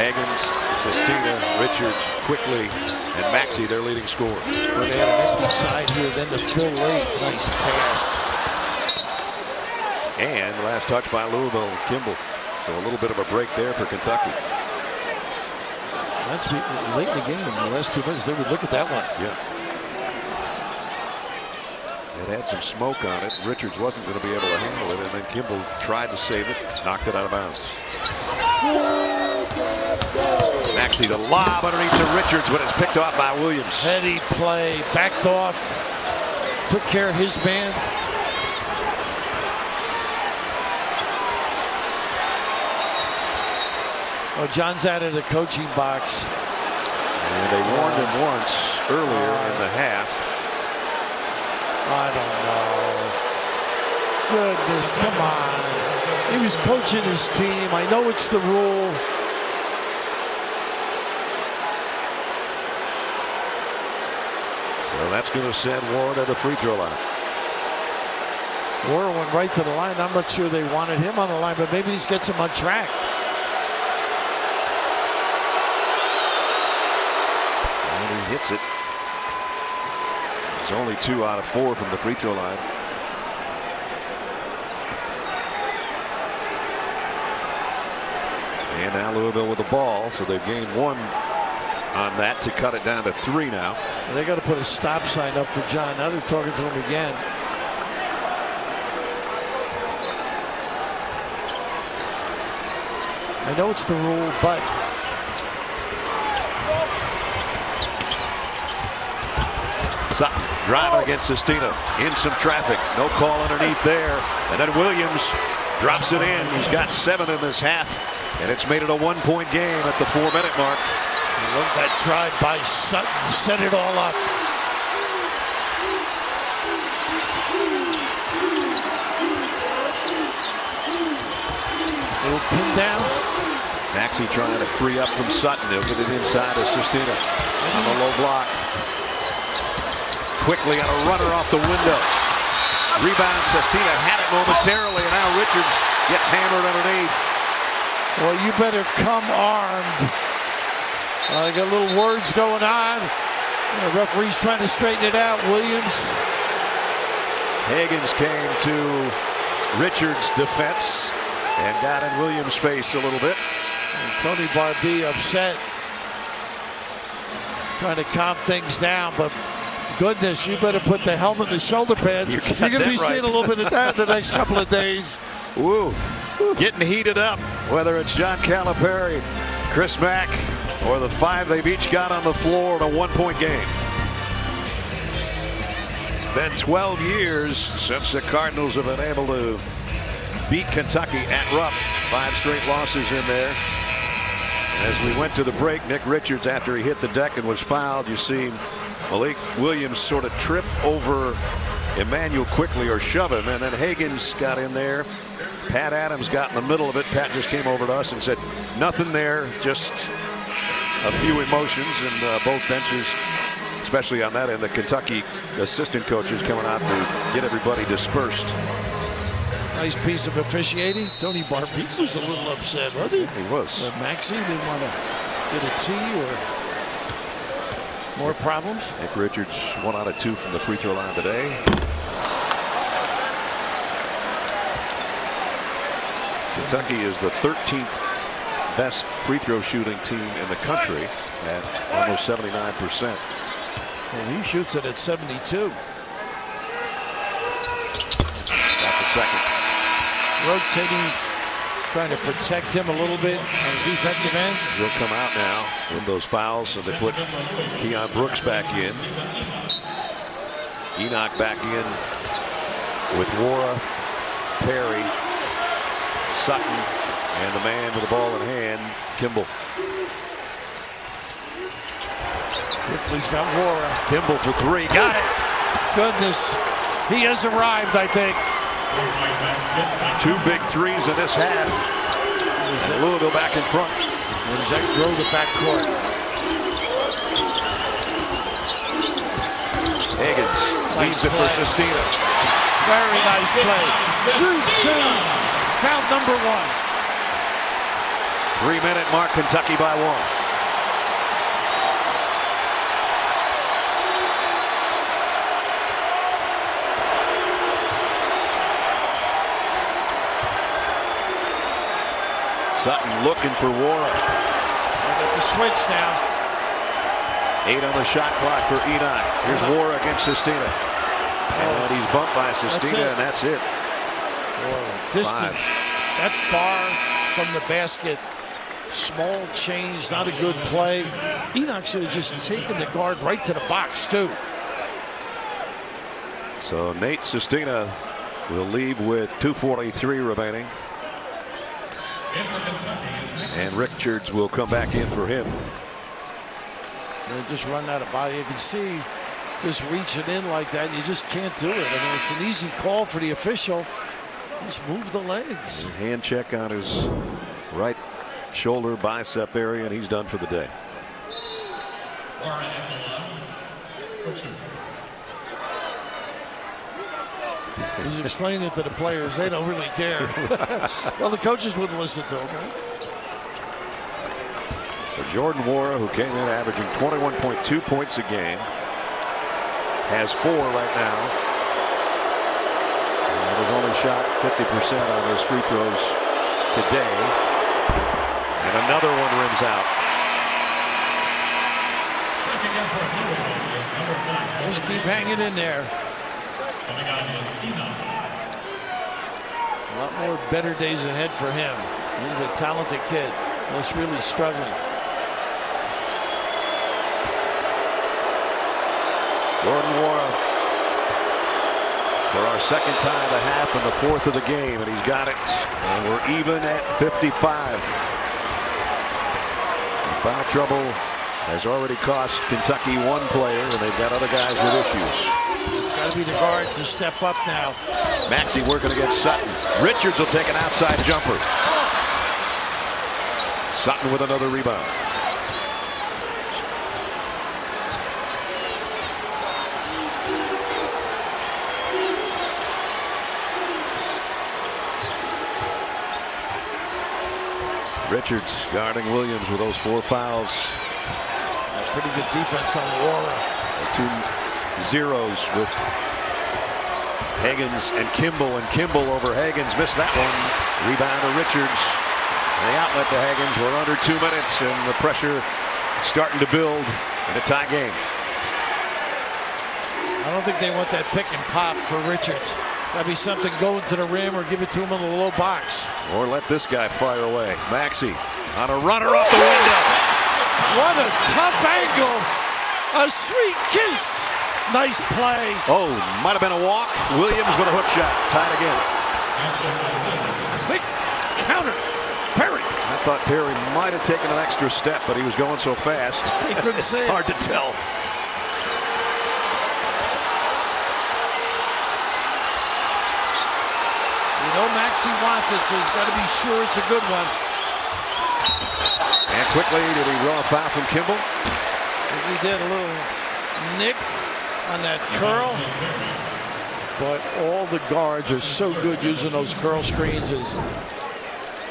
Speaker 1: Higgins, Sestina, Richards, Quickly, and Maxey, their leading scorers.
Speaker 2: Well, they had an empty side here, then the Phil late. Nice pass.
Speaker 1: And last touch by Louisville, Kimball. So a little bit of a break there for Kentucky.
Speaker 2: That's late in the game. In the last 2 minutes, they would look at that one.
Speaker 1: Yeah. It had some smoke on it. Richards wasn't going to be able to handle it, and then Kimball tried to save it, knocked it out of bounds. Maxey the lob underneath to Richards, but it's picked off by Williams.
Speaker 2: Heady play, backed off, took care of his man. Oh, John's out of the coaching box.
Speaker 1: And they warned him once earlier in the half.
Speaker 2: I don't know. Goodness, come on. He was coaching his team. I know it's the rule.
Speaker 1: So that's going to send Ward at the free throw line.
Speaker 2: Ward went right to the line. I'm not sure they wanted him on the line, but maybe this gets him on track.
Speaker 1: And he hits it. It's only 2 out of 4 from the free throw line. And now Louisville with the ball, so they've gained 1 on that to cut it down to 3 now.
Speaker 2: They got to put a stop sign up for John. Now they're talking to him again. I know it's the rule, but
Speaker 1: Sutton driving against Sestina in some traffic. No call underneath there. And then Williams drops it in. He's got 7 in this half, and it's made it a 1-point game at the 4-minute mark.
Speaker 2: I love that drive by Sutton. Set it all up. Little pin down.
Speaker 1: Maxey trying to free up from Sutton. He'll get it inside of Sestina on the low block. Quickly on a runner off the window. Rebound, Sestina had it momentarily, and now Richards gets hammered underneath.
Speaker 2: Well, you better come armed. I got little words going on. The referee's trying to straighten it out. Williams.
Speaker 1: Higgins came to Richards' defense and got in Williams' face a little bit.
Speaker 2: And Tony Barbee upset. Trying to calm things down, but goodness, you better put the helmet and the shoulder pads. You're going to be seeing a little bit of that the next couple of days.
Speaker 1: Woo. Getting heated up, whether it's John Calipari, Chris Mack, or the 5 they've each got on the floor in a 1-point game. It's been 12 years since the Cardinals have been able to beat Kentucky at Rupp. 5 straight losses in there. As we went to the break, Nick Richards, after he hit the deck and was fouled, you see Malik Williams sort of trip over Emmanuel Quickly or shove him, and then Higgins got in there. Pat Adams got in the middle of it. Pat just came over to us and said nothing there, just a few emotions, and both benches, especially on that end, the Kentucky assistant coaches coming out to get everybody dispersed.
Speaker 2: Nice piece of officiating. Tony Barbee was a little upset, wasn't he?
Speaker 1: He was.
Speaker 2: But Maxey didn't want to get a tee or more problems.
Speaker 1: Nick Richards 1 out of 2 from the free throw line today. Kentucky is the 13th best free throw shooting team in the country at almost 79%.
Speaker 2: And he shoots it at 72.
Speaker 1: second.
Speaker 2: Rotating, trying to protect him a little bit on the defensive end.
Speaker 1: He'll come out now with those fouls, so they put Keon Brooks back in. Enoch back in with Wara, Perry, Sutton, and the man with the ball in hand, Kimball.
Speaker 2: Ripley's got Wara.
Speaker 1: Kimball for three. Got it.
Speaker 2: Goodness. He has arrived, I think.
Speaker 1: 2 big threes in this half. Louisville back in front.
Speaker 2: Where does that grow the backcourt?
Speaker 1: Higgins leads it for Sestina.
Speaker 2: Very nice play. Drew 2. Foul number 1.
Speaker 1: 3-minute mark, Kentucky by 1. Sutton looking for Wara.
Speaker 2: Got the switch now.
Speaker 1: 8 on the shot clock for Enoch. Here's Wara against Sestina. And he's bumped by Sestina, and that's it.
Speaker 2: Distance. That far from the basket. Small change, not a good play. Enoch should have just taken the guard right to the box, too.
Speaker 1: So Nate Sestina will leave with 2:43 remaining. And Richards will come back in for him.
Speaker 2: They just run out of body. You can see just reaching in like that. You just can't do it. I mean, it's an easy call for the official. Just move the legs.
Speaker 1: Hand check on his right shoulder bicep area, and he's done for the day.
Speaker 2: He's explaining it to the players. They don't really care. Well, the coaches wouldn't listen to him. Right?
Speaker 1: So Jordan Wara, who came in averaging 21.2 points a game, has 4 right now. And has only shot 50% on those free throws today. And another one rims out.
Speaker 2: Just keep hanging in there. A lot more better days ahead for him. He's a talented kid. That's really struggling.
Speaker 1: Jordan Wara for our second tie of the half and the 4th of the game, and he's got it. And we're even at 55. Foul trouble has already cost Kentucky 1 player, and they've got other guys with issues.
Speaker 2: It's got to be the guards to step up now.
Speaker 1: Maxey working against Sutton. Richards will take an outside jumper. Sutton with another rebound. Richards guarding Williams with those 4 fouls.
Speaker 2: Pretty good defense on Wara.
Speaker 1: 2 zeros with Higgins and Kimball over Higgins. Missed that one. Rebound to Richards. And the outlet to Higgins. We're under 2 minutes, and the pressure starting to build in a tie game.
Speaker 2: I don't think they want that pick and pop for Richards. That'd be something going to the rim or give it to him in the low box.
Speaker 1: Or let this guy fire away. Maxey on a runner off the window.
Speaker 2: What a tough angle. A sweet kiss. Nice play.
Speaker 1: Oh, might have been a walk. Williams with a hook shot. Tied again.
Speaker 2: Quick counter. Perry.
Speaker 1: I thought Perry might have taken an extra step, but he was going so fast.
Speaker 2: He couldn't see it.
Speaker 1: Hard to tell.
Speaker 2: You know Maxey wants it, so he's got to be sure it's a good one.
Speaker 1: And quickly, did he draw a foul from Kimball?
Speaker 2: I think he did a little nick on that curl. But all the guards are so good using those curl screens as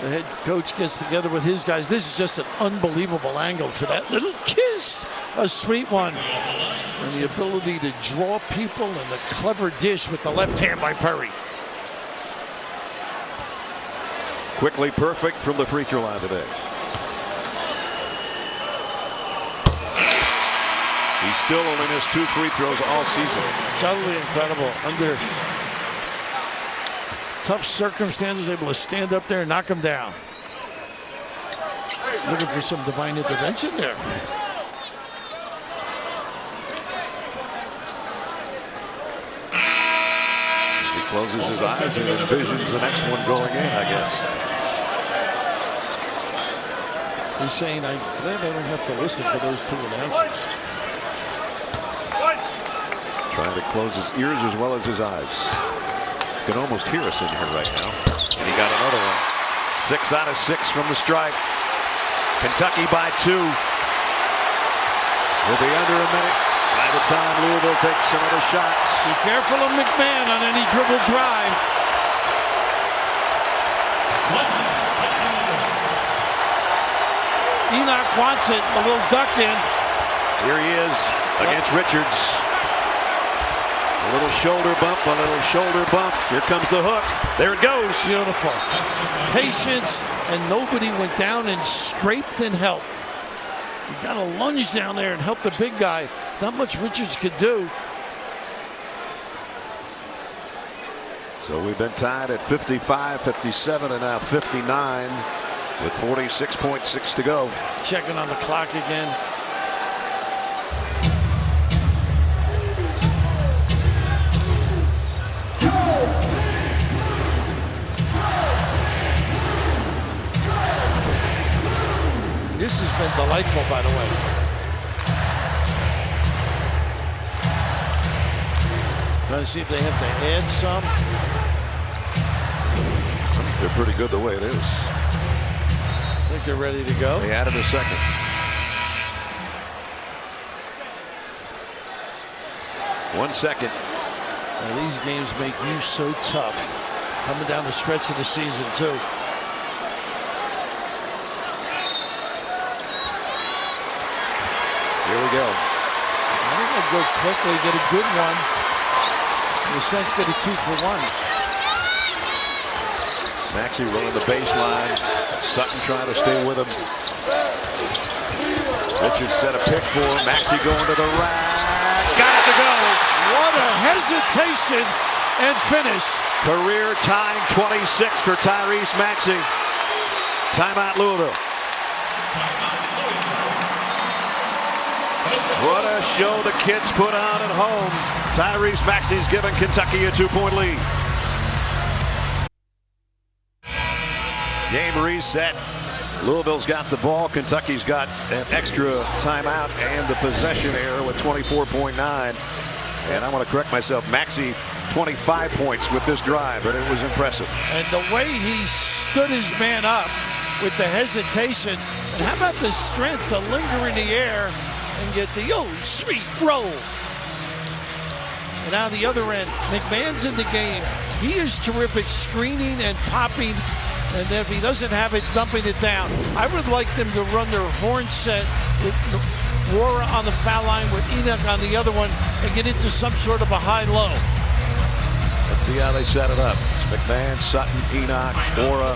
Speaker 2: the head coach gets together with his guys. This is just an unbelievable angle for that little kiss. A sweet one. And the ability to draw people and the clever dish with the left hand by Perry.
Speaker 1: Quickly perfect from the free throw line today. He's still only missed 2 free throws all season.
Speaker 2: Totally incredible. Under tough circumstances, able to stand up there and knock him down. Looking for some divine intervention there.
Speaker 1: He closes his eyes and envisions the next one going in, I guess.
Speaker 2: He's saying, I'm glad I don't have to listen to those two announcers.
Speaker 1: Trying to close his ears as well as his eyes. You can almost hear us in here right now. And he got another one. 6 out of 6 from the stripe. Kentucky by 2. We'll be under a minute by the time Louisville takes another shot.
Speaker 2: Be careful of McMahon on any dribble drive. Enoch wants it, a little duck in.
Speaker 1: Here he is against Richards. A little shoulder bump, a little shoulder bump. Here comes the hook. There it goes.
Speaker 2: Beautiful. Patience, and nobody went down and scraped and helped. You got to lunge down there and help the big guy. Not much Richards could do.
Speaker 1: So we've been tied at 55, 57, and now 59 with 46.6 to go.
Speaker 2: Checking on the clock again. This has been delightful, by the way. Let's see if they have to add some.
Speaker 1: They're pretty good the way it is.
Speaker 2: I think they're ready to go.
Speaker 1: They added a second. One second.
Speaker 2: Now, these games make you so tough. Coming down the stretch of the season, too.
Speaker 1: Here we go.
Speaker 2: I think I'd go quickly, get a good one. In a sense, get a 2 for 1.
Speaker 1: Maxey running the baseline. Sutton trying to stay with him. Richards set a pick for him. Maxey going to the rack. Got it to go.
Speaker 2: What a hesitation and finish.
Speaker 1: Career tying 26 for Tyrese Maxey. Timeout Louisville. What a show the kids put on at home. Tyrese Maxey's giving Kentucky a 2-point lead. Game reset. Louisville's got the ball. Kentucky's got an extra timeout and the possession error with 24.9. And I want to correct myself. Maxey 25 points with this drive, but it was impressive.
Speaker 2: And the way he stood his man up with the hesitation. And how about the strength to linger in the air and get the sweet roll. And on the other end, McMahon's in the game. He is terrific screening and popping. And then if he doesn't have it, dumping it down. I would like them to run their horn set with Rohrer on the foul line with Enoch on the other one and get into some sort of a high-low.
Speaker 1: Let's see how they set it up. It's McMahon, Sutton, Enoch, Rohrer,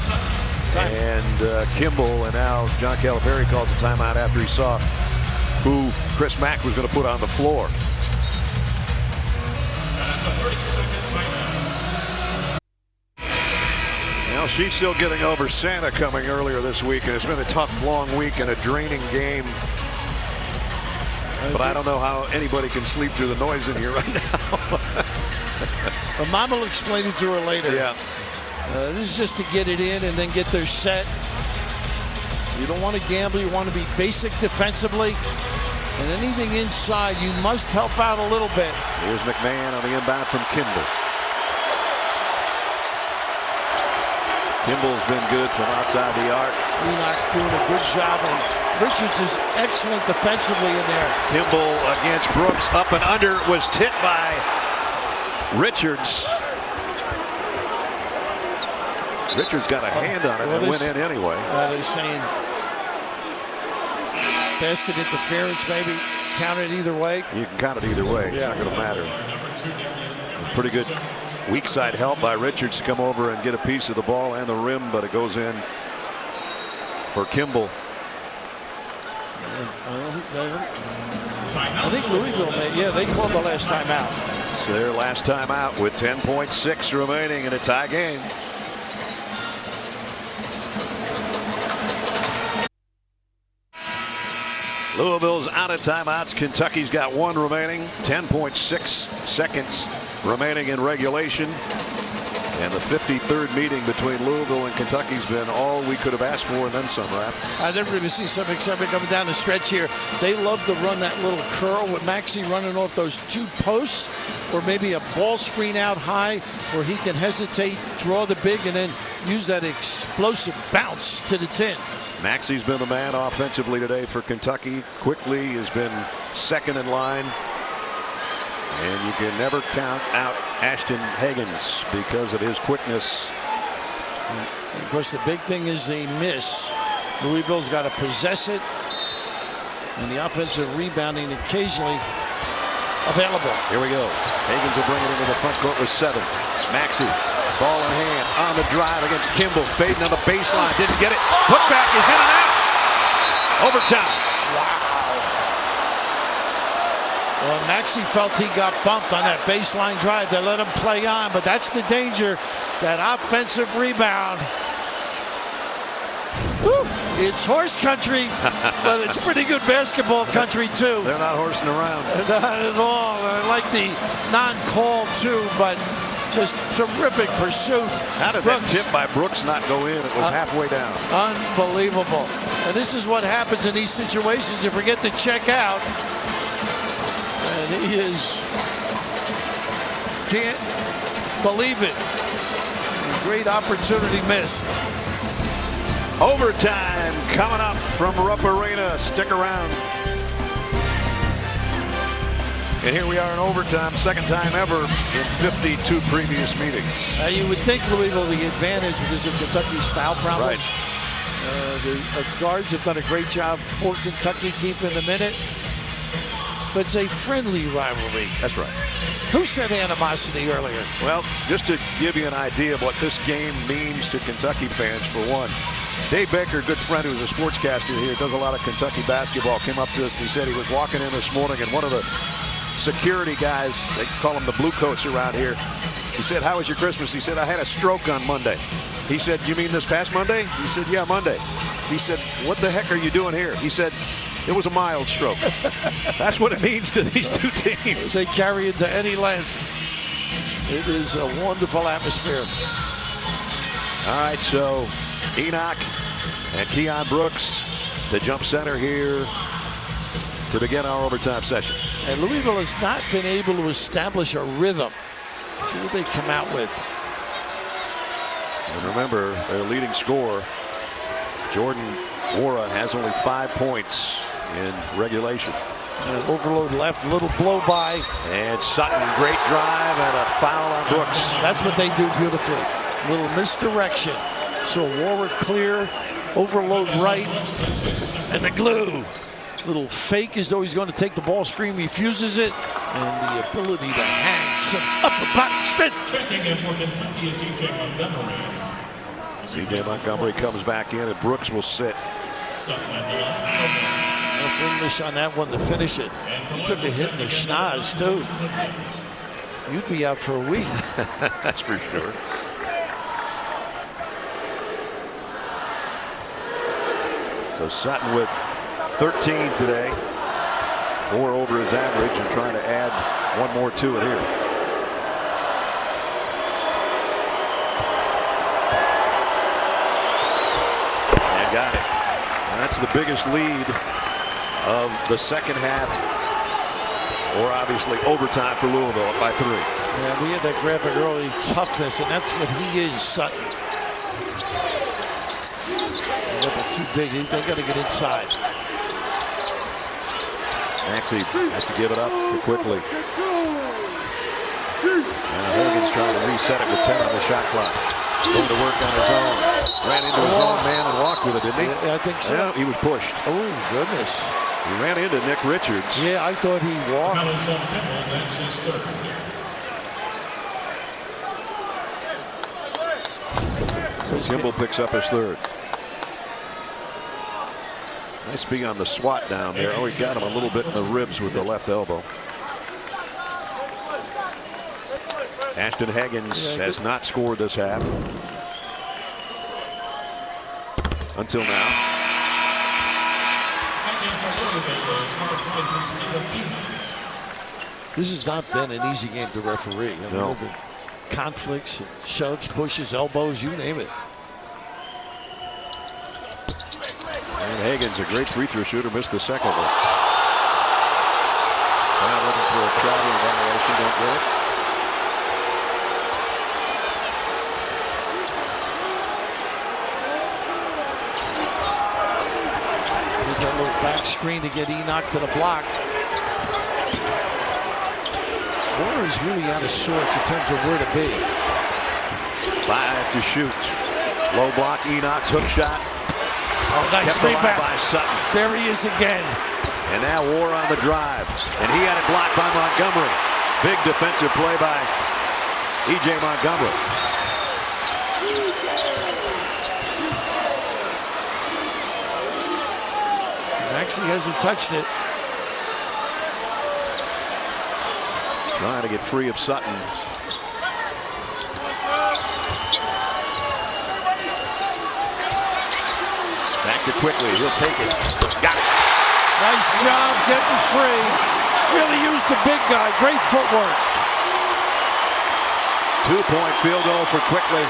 Speaker 1: and Kimball. And now John Calipari calls a timeout after he saw who Chris Mack was going to put on the floor.
Speaker 3: That's a 30-second timeout.
Speaker 1: Now she's still getting over Santa coming earlier this week, and it's been a tough, long week and a draining game. But I don't know how anybody can sleep through the noise in here right now.
Speaker 2: But Mama will explain it to her later.
Speaker 1: Yeah.
Speaker 2: This is just to get it in and then get their set. You don't want to gamble. You want to be basic defensively. And anything inside, you must help out a little bit.
Speaker 1: Here's McMahon on the inbound from Kimball. Kimball's been good from outside the arc.
Speaker 2: Enoch doing a good job, and Richards is excellent defensively in there.
Speaker 1: Kimball against Brooks, up and under, was hit by Richards. Richards got a hand on it and went in anyway.
Speaker 2: They're saying basket interference, maybe. Count it either way.
Speaker 1: You can count it either way. It's not going to matter. It's pretty good weak side help by Richards to come over and get a piece of the ball and the rim, but it goes in for Kimball.
Speaker 2: I think Louisville, they called the last time out.
Speaker 1: their last time out with 10.6 remaining in a tie game. Louisville's out of timeouts. Kentucky's got one remaining. 10.6 seconds remaining in regulation. And the 53rd meeting between Louisville and Kentucky's been all we could have asked for and then some, Raph.
Speaker 2: I never going to see some excitement coming down the stretch here. They love to run that little curl with Maxey running off those two posts, or maybe a ball screen out high where he can hesitate, draw the big, and then use that explosive bounce to the 10.
Speaker 1: Maxey's been the man offensively today for Kentucky. Quickly has been second in line. And you can never count out Ashton Higgins because of his quickness.
Speaker 2: And of course, the big thing is they miss. Louisville's got to possess it. And the offensive rebounding occasionally available.
Speaker 1: Here we go. Higgins will bring it into the front court with 7. Maxey, ball in hand, on the drive against Kimball. Fading on the baseline. Didn't get it. Putback is in and out. Overtime.
Speaker 2: Wow. Well, Maxey felt he got bumped on that baseline drive. They let him play on, but that's the danger. That offensive rebound. Whew, it's horse country, but it's pretty good basketball country, too.
Speaker 1: They're not horsing around.
Speaker 2: Not at all. I like the non-call, too, but just terrific pursuit.
Speaker 1: How did that tip by Brooks not go in? It was halfway down.
Speaker 2: Unbelievable. And this is what happens in these situations. You forget to check out. And he can't believe it. Great opportunity missed.
Speaker 1: Overtime coming up from Rupp Arena. Stick around. And here we are in overtime, second time ever in 52 previous meetings.
Speaker 2: You would think Louisville the advantage because of Kentucky's foul problems.
Speaker 1: Right.
Speaker 2: The guards have done a great job for Kentucky keeping them in it. But it's a friendly rivalry.
Speaker 1: That's right.
Speaker 2: Who said animosity earlier?
Speaker 1: Well, just to give you an idea of what this game means to Kentucky fans, for one, Dave Baker, a good friend who's a sportscaster here, does a lot of Kentucky basketball, came up to us and he said he was walking in this morning and one of the security guys, they call them the blue coats around here, he said, "How was your Christmas?" He said, "I had a stroke on Monday." He said, "You mean this past Monday?" He said, "Yeah, Monday." He said, "What the heck are you doing here?" He said, "It was a mild stroke." That's what it means to these two teams.
Speaker 2: They carry it to any length. It is a wonderful atmosphere.
Speaker 1: All right, so Enoch and Keon Brooks to jump center here to begin our overtime session.
Speaker 2: And Louisville has not been able to establish a rhythm. See what they come out with.
Speaker 1: And remember, their leading scorer, Jordan Wara, has only 5 points in regulation.
Speaker 2: And overload left, little blow by.
Speaker 1: And Sutton, great drive and a foul on Brooks.
Speaker 2: That's what they do beautifully. Little misdirection. So Warwick clear, overload right, and the glue. Little fake as though he's going to take the ball screen, refuses it, and the ability to hang some upper body spin.
Speaker 3: Checking in for Kentucky is C.J. Montgomery.
Speaker 1: C.J. Montgomery comes back in, and Brooks will sit.
Speaker 2: English on that one to finish it. He took a hit in the schnoz, too. You'd be out for a week.
Speaker 1: That's for sure. So Sutton with 13 today, 4 over his average, and trying to add one more to it here. And got it. And that's the biggest lead of the second half, or obviously overtime for Louisville, up by 3.
Speaker 2: Yeah, we had that graphic early, toughness, and that's what he is, Sutton. They're too big. They got to get inside.
Speaker 1: Maxey has to give it up too quickly. Now Higgins trying to reset it with 10 on the shot clock. Going to work on his own. Ran into his own man and walked with it, didn't he?
Speaker 2: Yeah, I think so.
Speaker 1: Yeah, he was pushed.
Speaker 2: Oh, goodness.
Speaker 1: He ran into Nick Richards.
Speaker 2: Yeah, I thought he walked.
Speaker 3: That's his third.
Speaker 1: So Kimball picks up his 3rd. Nice being on the swat down there. Oh, he got him a little bit in the ribs with the left elbow. Ashton Higgins has not scored this half until now.
Speaker 2: This has not been an easy game to referee. I mean,
Speaker 1: No.
Speaker 2: there have been conflicts, shoves, pushes, elbows, you name it.
Speaker 1: And Higgins, a great free throw shooter, missed the second one. Now looking for a traveling violation, don't get it.
Speaker 2: There's that little back screen to get Enoch to the block. Warner's really out of sorts in terms of where to be.
Speaker 1: 5 to shoot. Low block, Enoch's hook shot.
Speaker 2: Oh, nice
Speaker 1: Kept alive
Speaker 2: rebound
Speaker 1: by Sutton.
Speaker 2: There he is again.
Speaker 1: And now War on the drive. And he had it blocked by Montgomery. Big defensive play by E.J. Montgomery.
Speaker 2: He actually hasn't touched it.
Speaker 1: Trying to get free of Sutton. Back to Quickly. He'll take it. Got it.
Speaker 2: Nice job getting free. Really used the big guy. Great footwork.
Speaker 1: 2-point field goal for Quickly.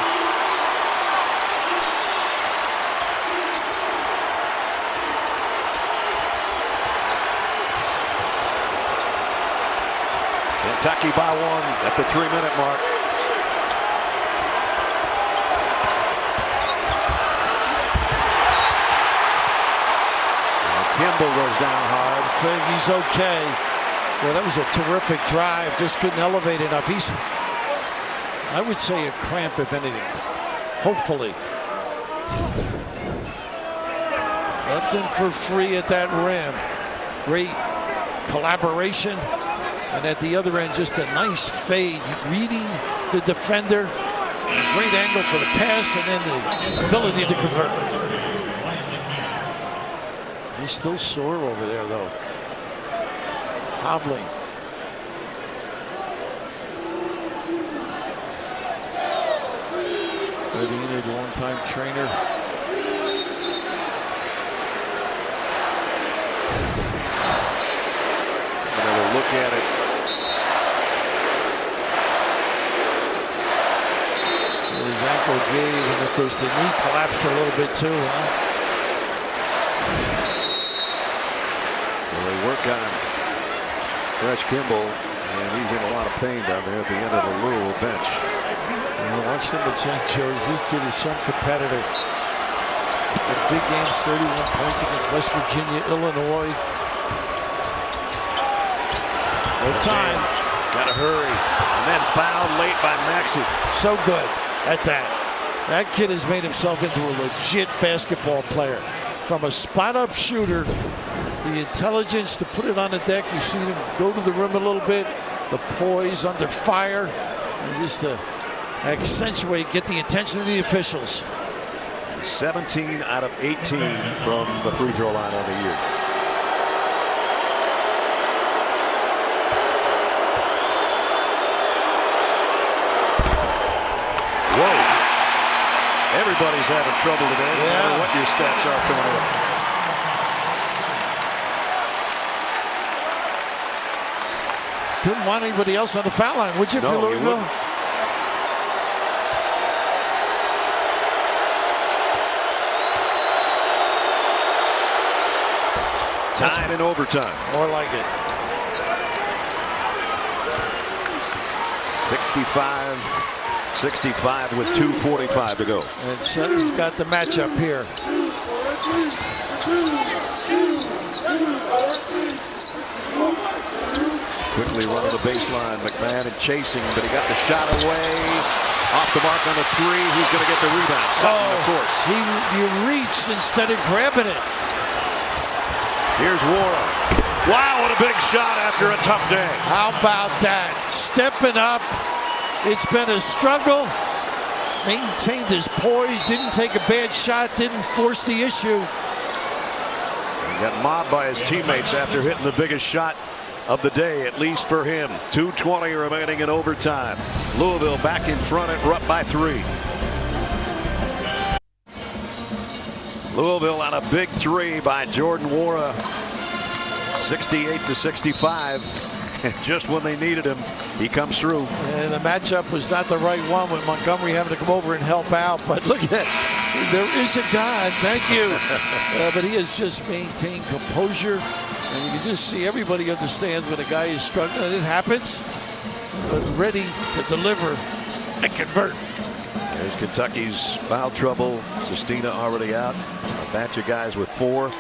Speaker 1: Kentucky by 1 at the 3-minute mark. Kimball goes down hard.
Speaker 2: Saying he's okay. Well, that was a terrific drive. Just couldn't elevate enough. He's, I would say, a cramp, if anything. Hopefully. Nothing for free at that rim. Great collaboration. And at the other end, just a nice fade. Reading the defender. Great angle for the pass, and then the ability to convert. He's still sore over there, though. Hobbling. Enid, longtime trainer.
Speaker 1: Another look at it.
Speaker 2: His ankle gave, and of course the knee collapsed a little bit too, huh?
Speaker 1: They work on Fresh Kimball, and he's in a lot of pain down there at the end of the Louisville bench.
Speaker 2: Watch him at St. Joe's. This kid is some competitor. In big games, 31 points against West Virginia, Illinois. No time.
Speaker 1: Got to hurry. And then fouled late by Maxey.
Speaker 2: So good at that. That kid has made himself into a legit basketball player. From a spot-up shooter, the intelligence to put it on the deck. You've seen him go to the rim a little bit. The poise under fire. And just to accentuate, get the attention of the officials.
Speaker 1: 17 out of 18 from the free throw line on the year. Whoa. Everybody's having trouble today, no matter what your stats are coming up.
Speaker 2: Couldn't want anybody else on the foul line, would you, for Louisville?
Speaker 1: Tied in overtime.
Speaker 2: More like it.
Speaker 1: 65 with 2:45 to go.
Speaker 2: And Sutton's got the matchup here.
Speaker 1: Quickly running the baseline. McMahon and chasing, but he got the shot away. Off the mark on the three. Who's going to get the rebound? Sutton, of course.
Speaker 2: He reached instead of grabbing it.
Speaker 1: Here's Warren. Wow, what a big shot after a tough day.
Speaker 2: How about that? Stepping up. It's been a struggle. Maintained his poise. Didn't take a bad shot. Didn't force the issue.
Speaker 1: He got mobbed by his teammates after hitting the biggest shot of the day, at least for him. 2:20 remaining in overtime. Louisville back in front and up by 3. Louisville on a big 3 by Jordan Wara. 68-65. Just when they needed him, he comes through.
Speaker 2: And the matchup was not the right one with Montgomery having to come over and help out. But look at that. There is a God. Thank you. But he has just maintained composure. And you can just see everybody understands when a guy is struggling. It happens. But ready to deliver and convert.
Speaker 1: There's Kentucky's foul trouble. Sestina already out. A batch of guys with 4.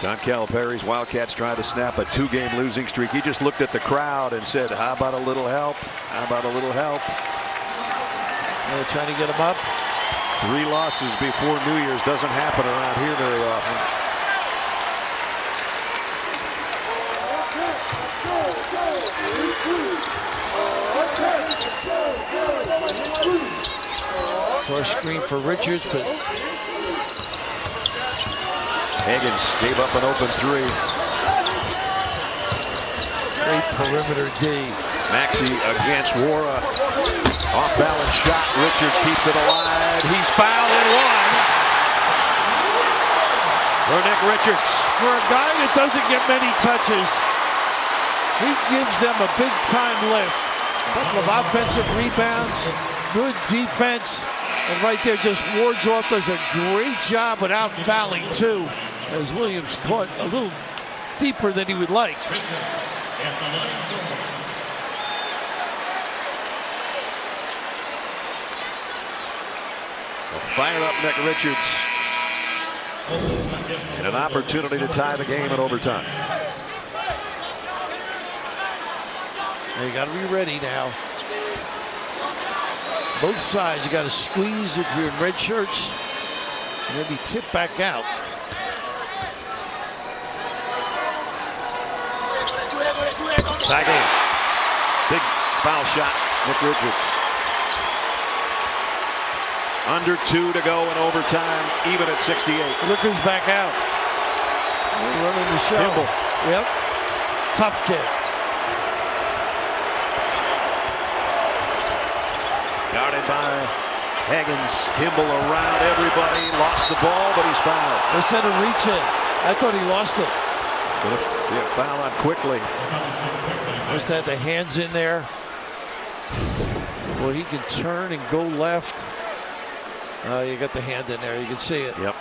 Speaker 1: John Calipari's Wildcats trying to snap a 2-game losing streak. He just looked at the crowd and said, how about a little help? How about a little help?
Speaker 2: They're trying to get him up.
Speaker 1: 3 losses before New Year's doesn't happen around here very often.
Speaker 2: Cross screen for Richards, but
Speaker 1: Higgins gave up an open 3.
Speaker 2: great perimeter D.
Speaker 1: Maxey against Wara. Off balance shot. Richards keeps it alive. He's fouled and 1. For Nick Richards.
Speaker 2: For a guy that doesn't get many touches, he gives them a big time lift. A couple of offensive rebounds, good defense, and right there just wards off. Does a great job without fouling too, as Williams caught a little deeper than he would like.
Speaker 1: Fired up Nick Richards. And an opportunity to tie the game in overtime.
Speaker 2: You got to be ready now. Both sides, you got to squeeze if you're in red shirts. Maybe tip back out.
Speaker 1: Tie game. Big foul shot, Nick Richards. Under 2 to go in overtime, even at 68.
Speaker 2: Look who's back out. They're running the show.
Speaker 1: Kimball.
Speaker 2: Yep. Tough kid.
Speaker 1: Guarded by Higgins. Kimball around everybody. Lost the ball, but he's fouled.
Speaker 2: They said a reach in. I thought he lost it.
Speaker 1: Going to be a foul on quickly.
Speaker 2: Just had the hands in there. Well, he can turn and go left. You got the hand in there. You can see it.
Speaker 1: Yep.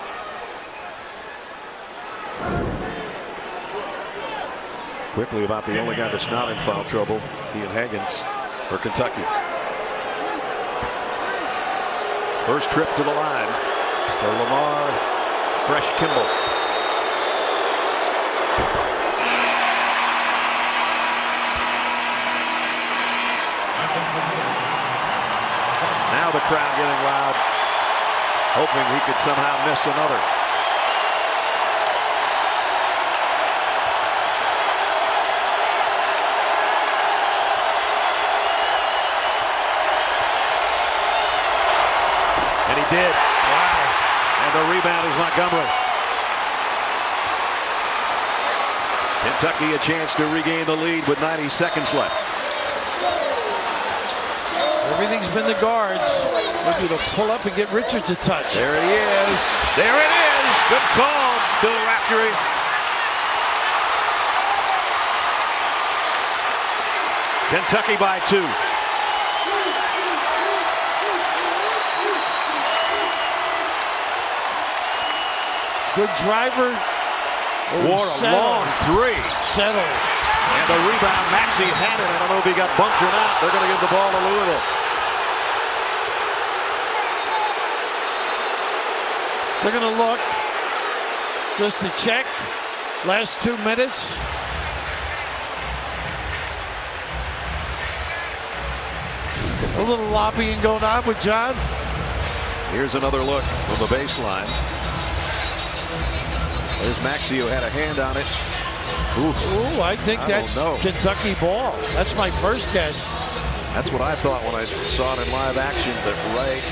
Speaker 1: Quickly about the only guy that's not in foul trouble. He and Higgins for Kentucky. First trip to the line for Lamar Fresh Kimball. Now the crowd getting loud, hoping he could somehow miss another. And he did. Wow. And the rebound is Montgomery. Kentucky a chance to regain the lead with 90 seconds left.
Speaker 2: Everything's been the guards. Maybe to pull up and get Richards a touch.
Speaker 1: There he is. There it is. Good call, Bill Raftery. Kentucky by 2.
Speaker 2: Good driver.
Speaker 1: What a long 3.
Speaker 2: Settle.
Speaker 1: And the rebound, Maxey had it. I don't know if he got bumped or not. They're going to give the ball to Louisville.
Speaker 2: They're going to look just to check. Last 2 minutes. A little lobbying going on with John.
Speaker 1: Here's another look from the baseline. There's Maxey who had a hand on it.
Speaker 2: Ooh, I think that's Kentucky ball. That's my first guess.
Speaker 1: That's what I thought when I saw it in live action, but right.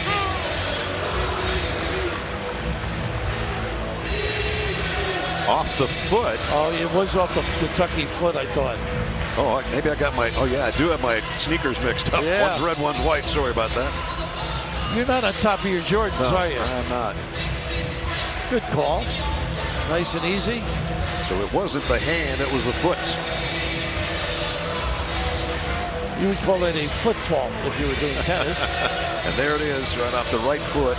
Speaker 1: Off the foot.
Speaker 2: Oh, it was off the Kentucky foot, I thought.
Speaker 1: Oh, maybe I got my, oh yeah, I do have my sneakers mixed up.
Speaker 2: Yeah.
Speaker 1: One's red, one's white. Sorry about that.
Speaker 2: You're not on top of your Jordans,
Speaker 1: No,
Speaker 2: are you?
Speaker 1: I'm not.
Speaker 2: Good call. Nice and easy.
Speaker 1: So it wasn't the hand, it was the foot.
Speaker 2: You would call it a foot fault if you were doing tennis.
Speaker 1: And there it is, right off the right foot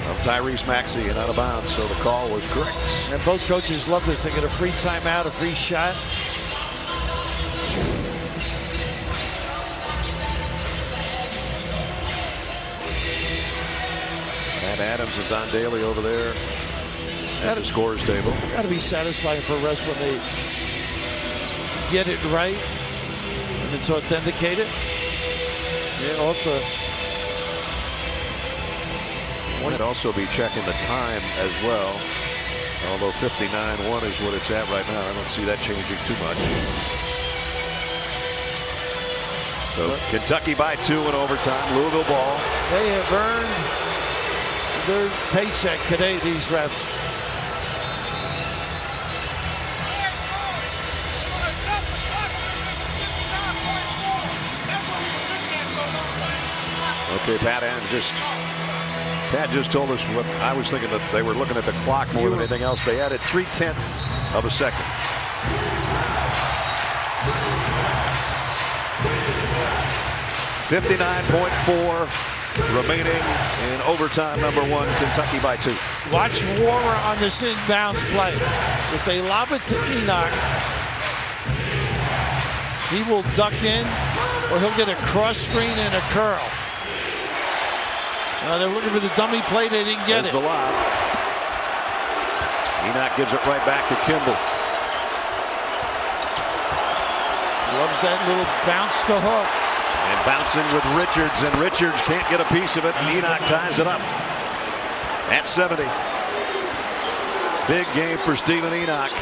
Speaker 1: of Tyrese Maxey and out of bounds. So the call was correct.
Speaker 2: And both coaches love this. They get a free timeout, a free shot.
Speaker 1: Matt Adams and Don Daly over there at the scores table.
Speaker 2: Got to be satisfying for Russ when they get it right and it's authenticated. Yeah, off the.
Speaker 1: Might also be checking the time as well. Although 59-1 is what it's at right now. I don't see that changing too much. So Kentucky by 2 in overtime. Louisville ball.
Speaker 2: They have earned their paycheck today, these refs.
Speaker 1: Okay, Pat just told us what I was thinking, that they were looking at the clock more than anything else. They added 0.3 of a second. .59.4 remaining in overtime number 1. Kentucky by 2.
Speaker 2: Watch Warner on this inbounds play. If they lob it to Enoch, he will duck in or he'll get a cross screen and a curl. They're looking for the dummy play. They didn't get it.
Speaker 1: The lob. Enoch gives it right back to Kimball.
Speaker 2: Loves that little bounce to hook.
Speaker 1: And bouncing with Richards, and Richards can't get a piece of it, and Enoch ties it up at 70. Big game for Stephen Enoch.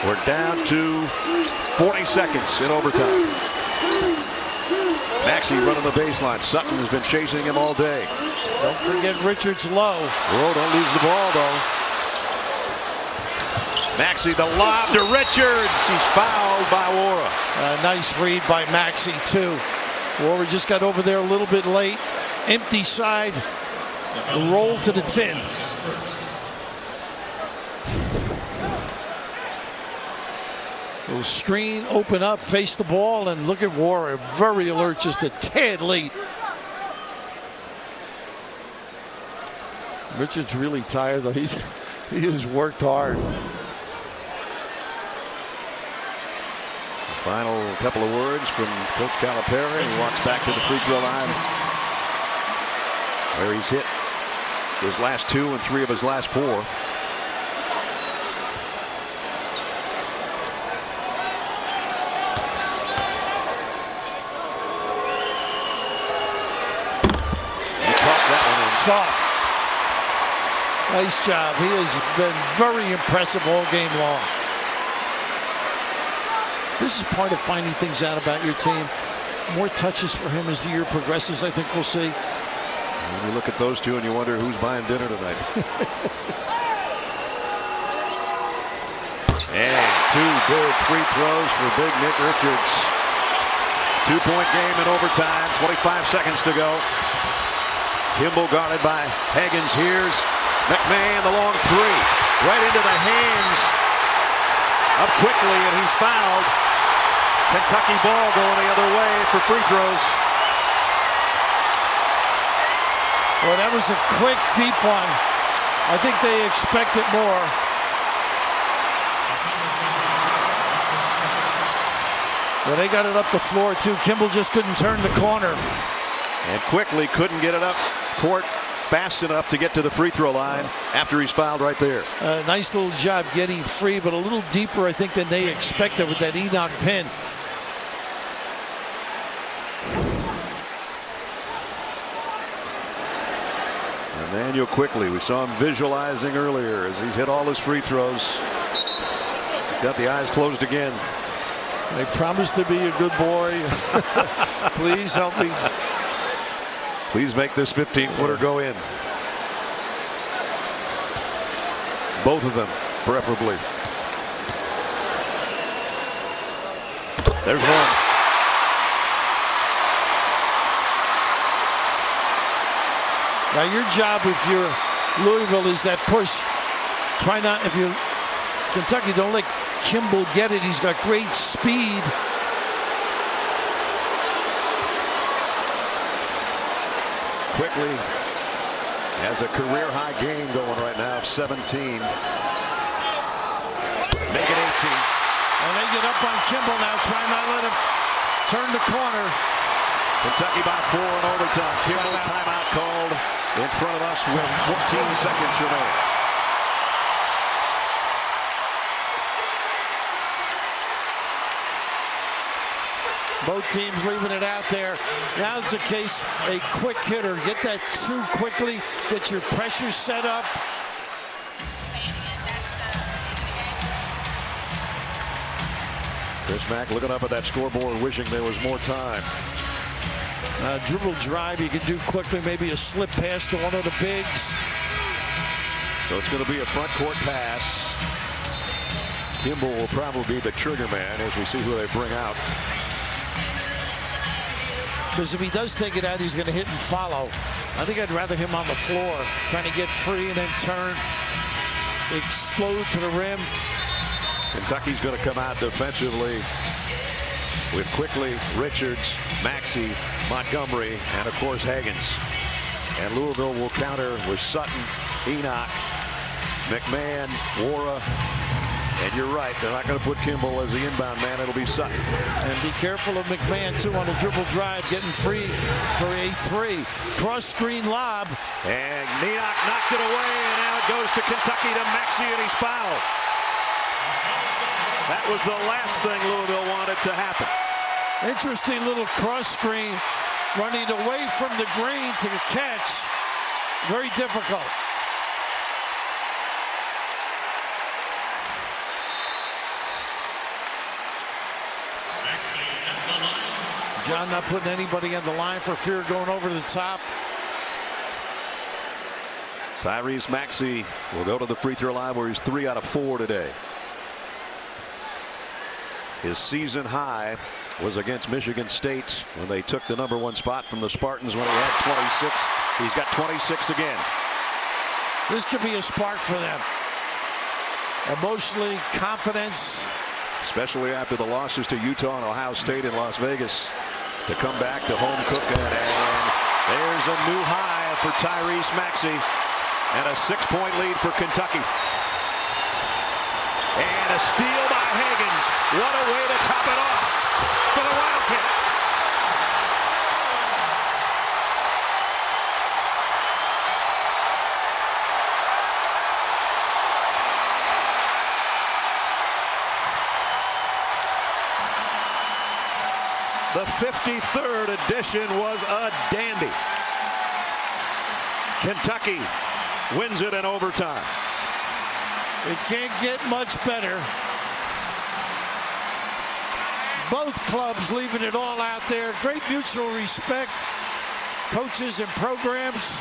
Speaker 1: We're down to 40 seconds in overtime. Maxey running the baseline. Sutton has been chasing him all day.
Speaker 2: Don't forget Richards low.
Speaker 1: Oh, don't lose the ball, though. Maxey, the lob to Richards. He's fouled by Wara.
Speaker 2: Nice read by Maxey, too. Wara just got over there a little bit late. Empty side. Roll to the tin. Little screen, open up, face the ball, and look at Wara. Very alert, just a tad late. Richards really tired, though. He has worked hard.
Speaker 1: Final couple of words from Coach Calipari. He walks back to the free throw line, where he's hit his last 2 and 3 of his last 4. He caught that one in.
Speaker 2: Soft. Nice job. He has been very impressive all game long. This is part of finding things out about your team. More touches for him as the year progresses, I think we'll see.
Speaker 1: And you look at those two and you wonder who's buying dinner tonight. And 2 big free throws for big Nick Richards. 2-point game in overtime. 25 seconds to go. Kimball guarded by Higgins. Here's McMahon, the long 3. Right into the hands of Quickly, and he's fouled. Kentucky ball going the other way for free throws.
Speaker 2: Well, that was a quick, deep one. I think they expected more. Well, they got it up the floor, too. Kimball just couldn't turn the corner.
Speaker 1: And Quickly couldn't get it up court fast enough to get to the free throw line after he's fouled right there.
Speaker 2: Nice little job getting free, but a little deeper, I think, than they expected with that Enoch pin.
Speaker 1: Emmanuel Quickly, we saw him visualizing earlier as he's hit all his free throws. He's got the eyes closed again.
Speaker 2: I promise to be a good boy. Please help me.
Speaker 1: Please make this 15-footer go in. Both of them, preferably. There's one.
Speaker 2: Now your job if you're Louisville is that push. Try not, if you're Kentucky, don't let Kimball get it. He's got great speed.
Speaker 1: Quickly has a career-high game going right now of 17. Make it 18.
Speaker 2: And they get up on Kimball now, try not to let him turn the corner.
Speaker 1: Kentucky by 4 in overtime. Kimball timeout called in front of us with 14 seconds remaining.
Speaker 2: Both teams leaving it out there. Now it's a case, a quick hitter. Get that 2 quickly, get your pressure set up.
Speaker 1: Chris Mack looking up at that scoreboard, wishing there was more time.
Speaker 2: Dribble drive you can do quickly, maybe a slip pass to one of the bigs.
Speaker 1: So it's going to be a front court pass. Kimball will probably be the trigger man as we see who they bring out.
Speaker 2: Because if he does take it out, he's going to hit and follow. I think I'd rather him on the floor, trying to get free and then turn, explode to the rim.
Speaker 1: Kentucky's going to come out defensively with Quickly, Richards, Maxey, Montgomery, and of course Higgins. And Louisville will counter with Sutton, Enoch, McMahon, Wara. And you're right, they're not going to put Kimball as the inbound man. It'll be Sutton.
Speaker 2: And be careful of McMahon, too, on the dribble drive, getting free for a 3. Cross-screen lob.
Speaker 1: And Enoch knocked it away, and now it goes to Kentucky to Maxey, and he's fouled. That was the last thing Louisville wanted to happen.
Speaker 2: Interesting little cross-screen, running away from the green to the catch. Very difficult. John not putting anybody on the line for fear of going over the top.
Speaker 1: Tyrese Maxey will go to the free throw line where he's 3 out of 4 today. His season high was against Michigan State when they took the #1 spot from the Spartans when he had 26. He's got 26 again.
Speaker 2: This could be a spark for them. Emotionally, confidence.
Speaker 1: Especially after the losses to Utah and Ohio State in Las Vegas. To come back to home cooking. And there's a new high for Tyrese Maxey. And a 6-point lead for Kentucky. And a steal by Higgins. What a way to top it off for the Wildcats. The 53rd edition was a dandy. Kentucky wins it in overtime.
Speaker 2: It can't get much better. Both clubs leaving it all out there. Great mutual respect. Coaches and programs.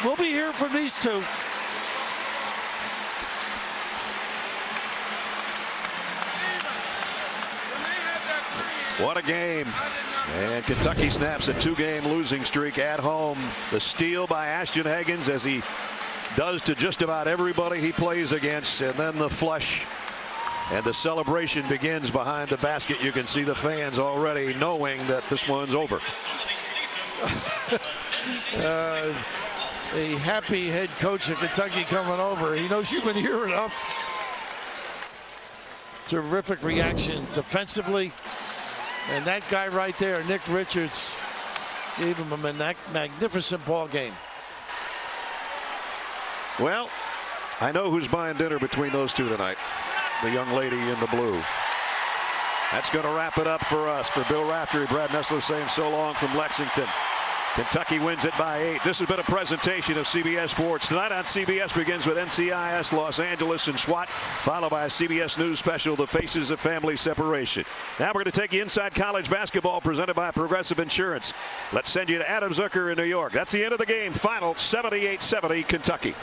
Speaker 2: We'll be hearing from these two.
Speaker 1: What a game. And Kentucky snaps a 2-game losing streak at home. The steal by Ashton Higgins, as he does to just about everybody he plays against. And then the flush. And the celebration begins behind the basket. You can see the fans already knowing that this one's over.
Speaker 2: A happy head coach of Kentucky coming over. He knows you've been here enough. Terrific reaction defensively. And that guy right there, Nick Richards, gave him a magnificent ball game.
Speaker 1: Well, I know who's buying dinner between those two tonight. The young lady in the blue. That's going to wrap it up for us. For Bill Raftery, Brad Nessler saying so long from Lexington. Kentucky wins it by 8. This has been a presentation of CBS Sports. Tonight on CBS begins with NCIS Los Angeles and SWAT, followed by a CBS News special, The Faces of Family Separation. Now we're going to take you inside college basketball, presented by Progressive Insurance. Let's send you to Adam Zucker in New York. That's the end of the game. Final 78-70 Kentucky.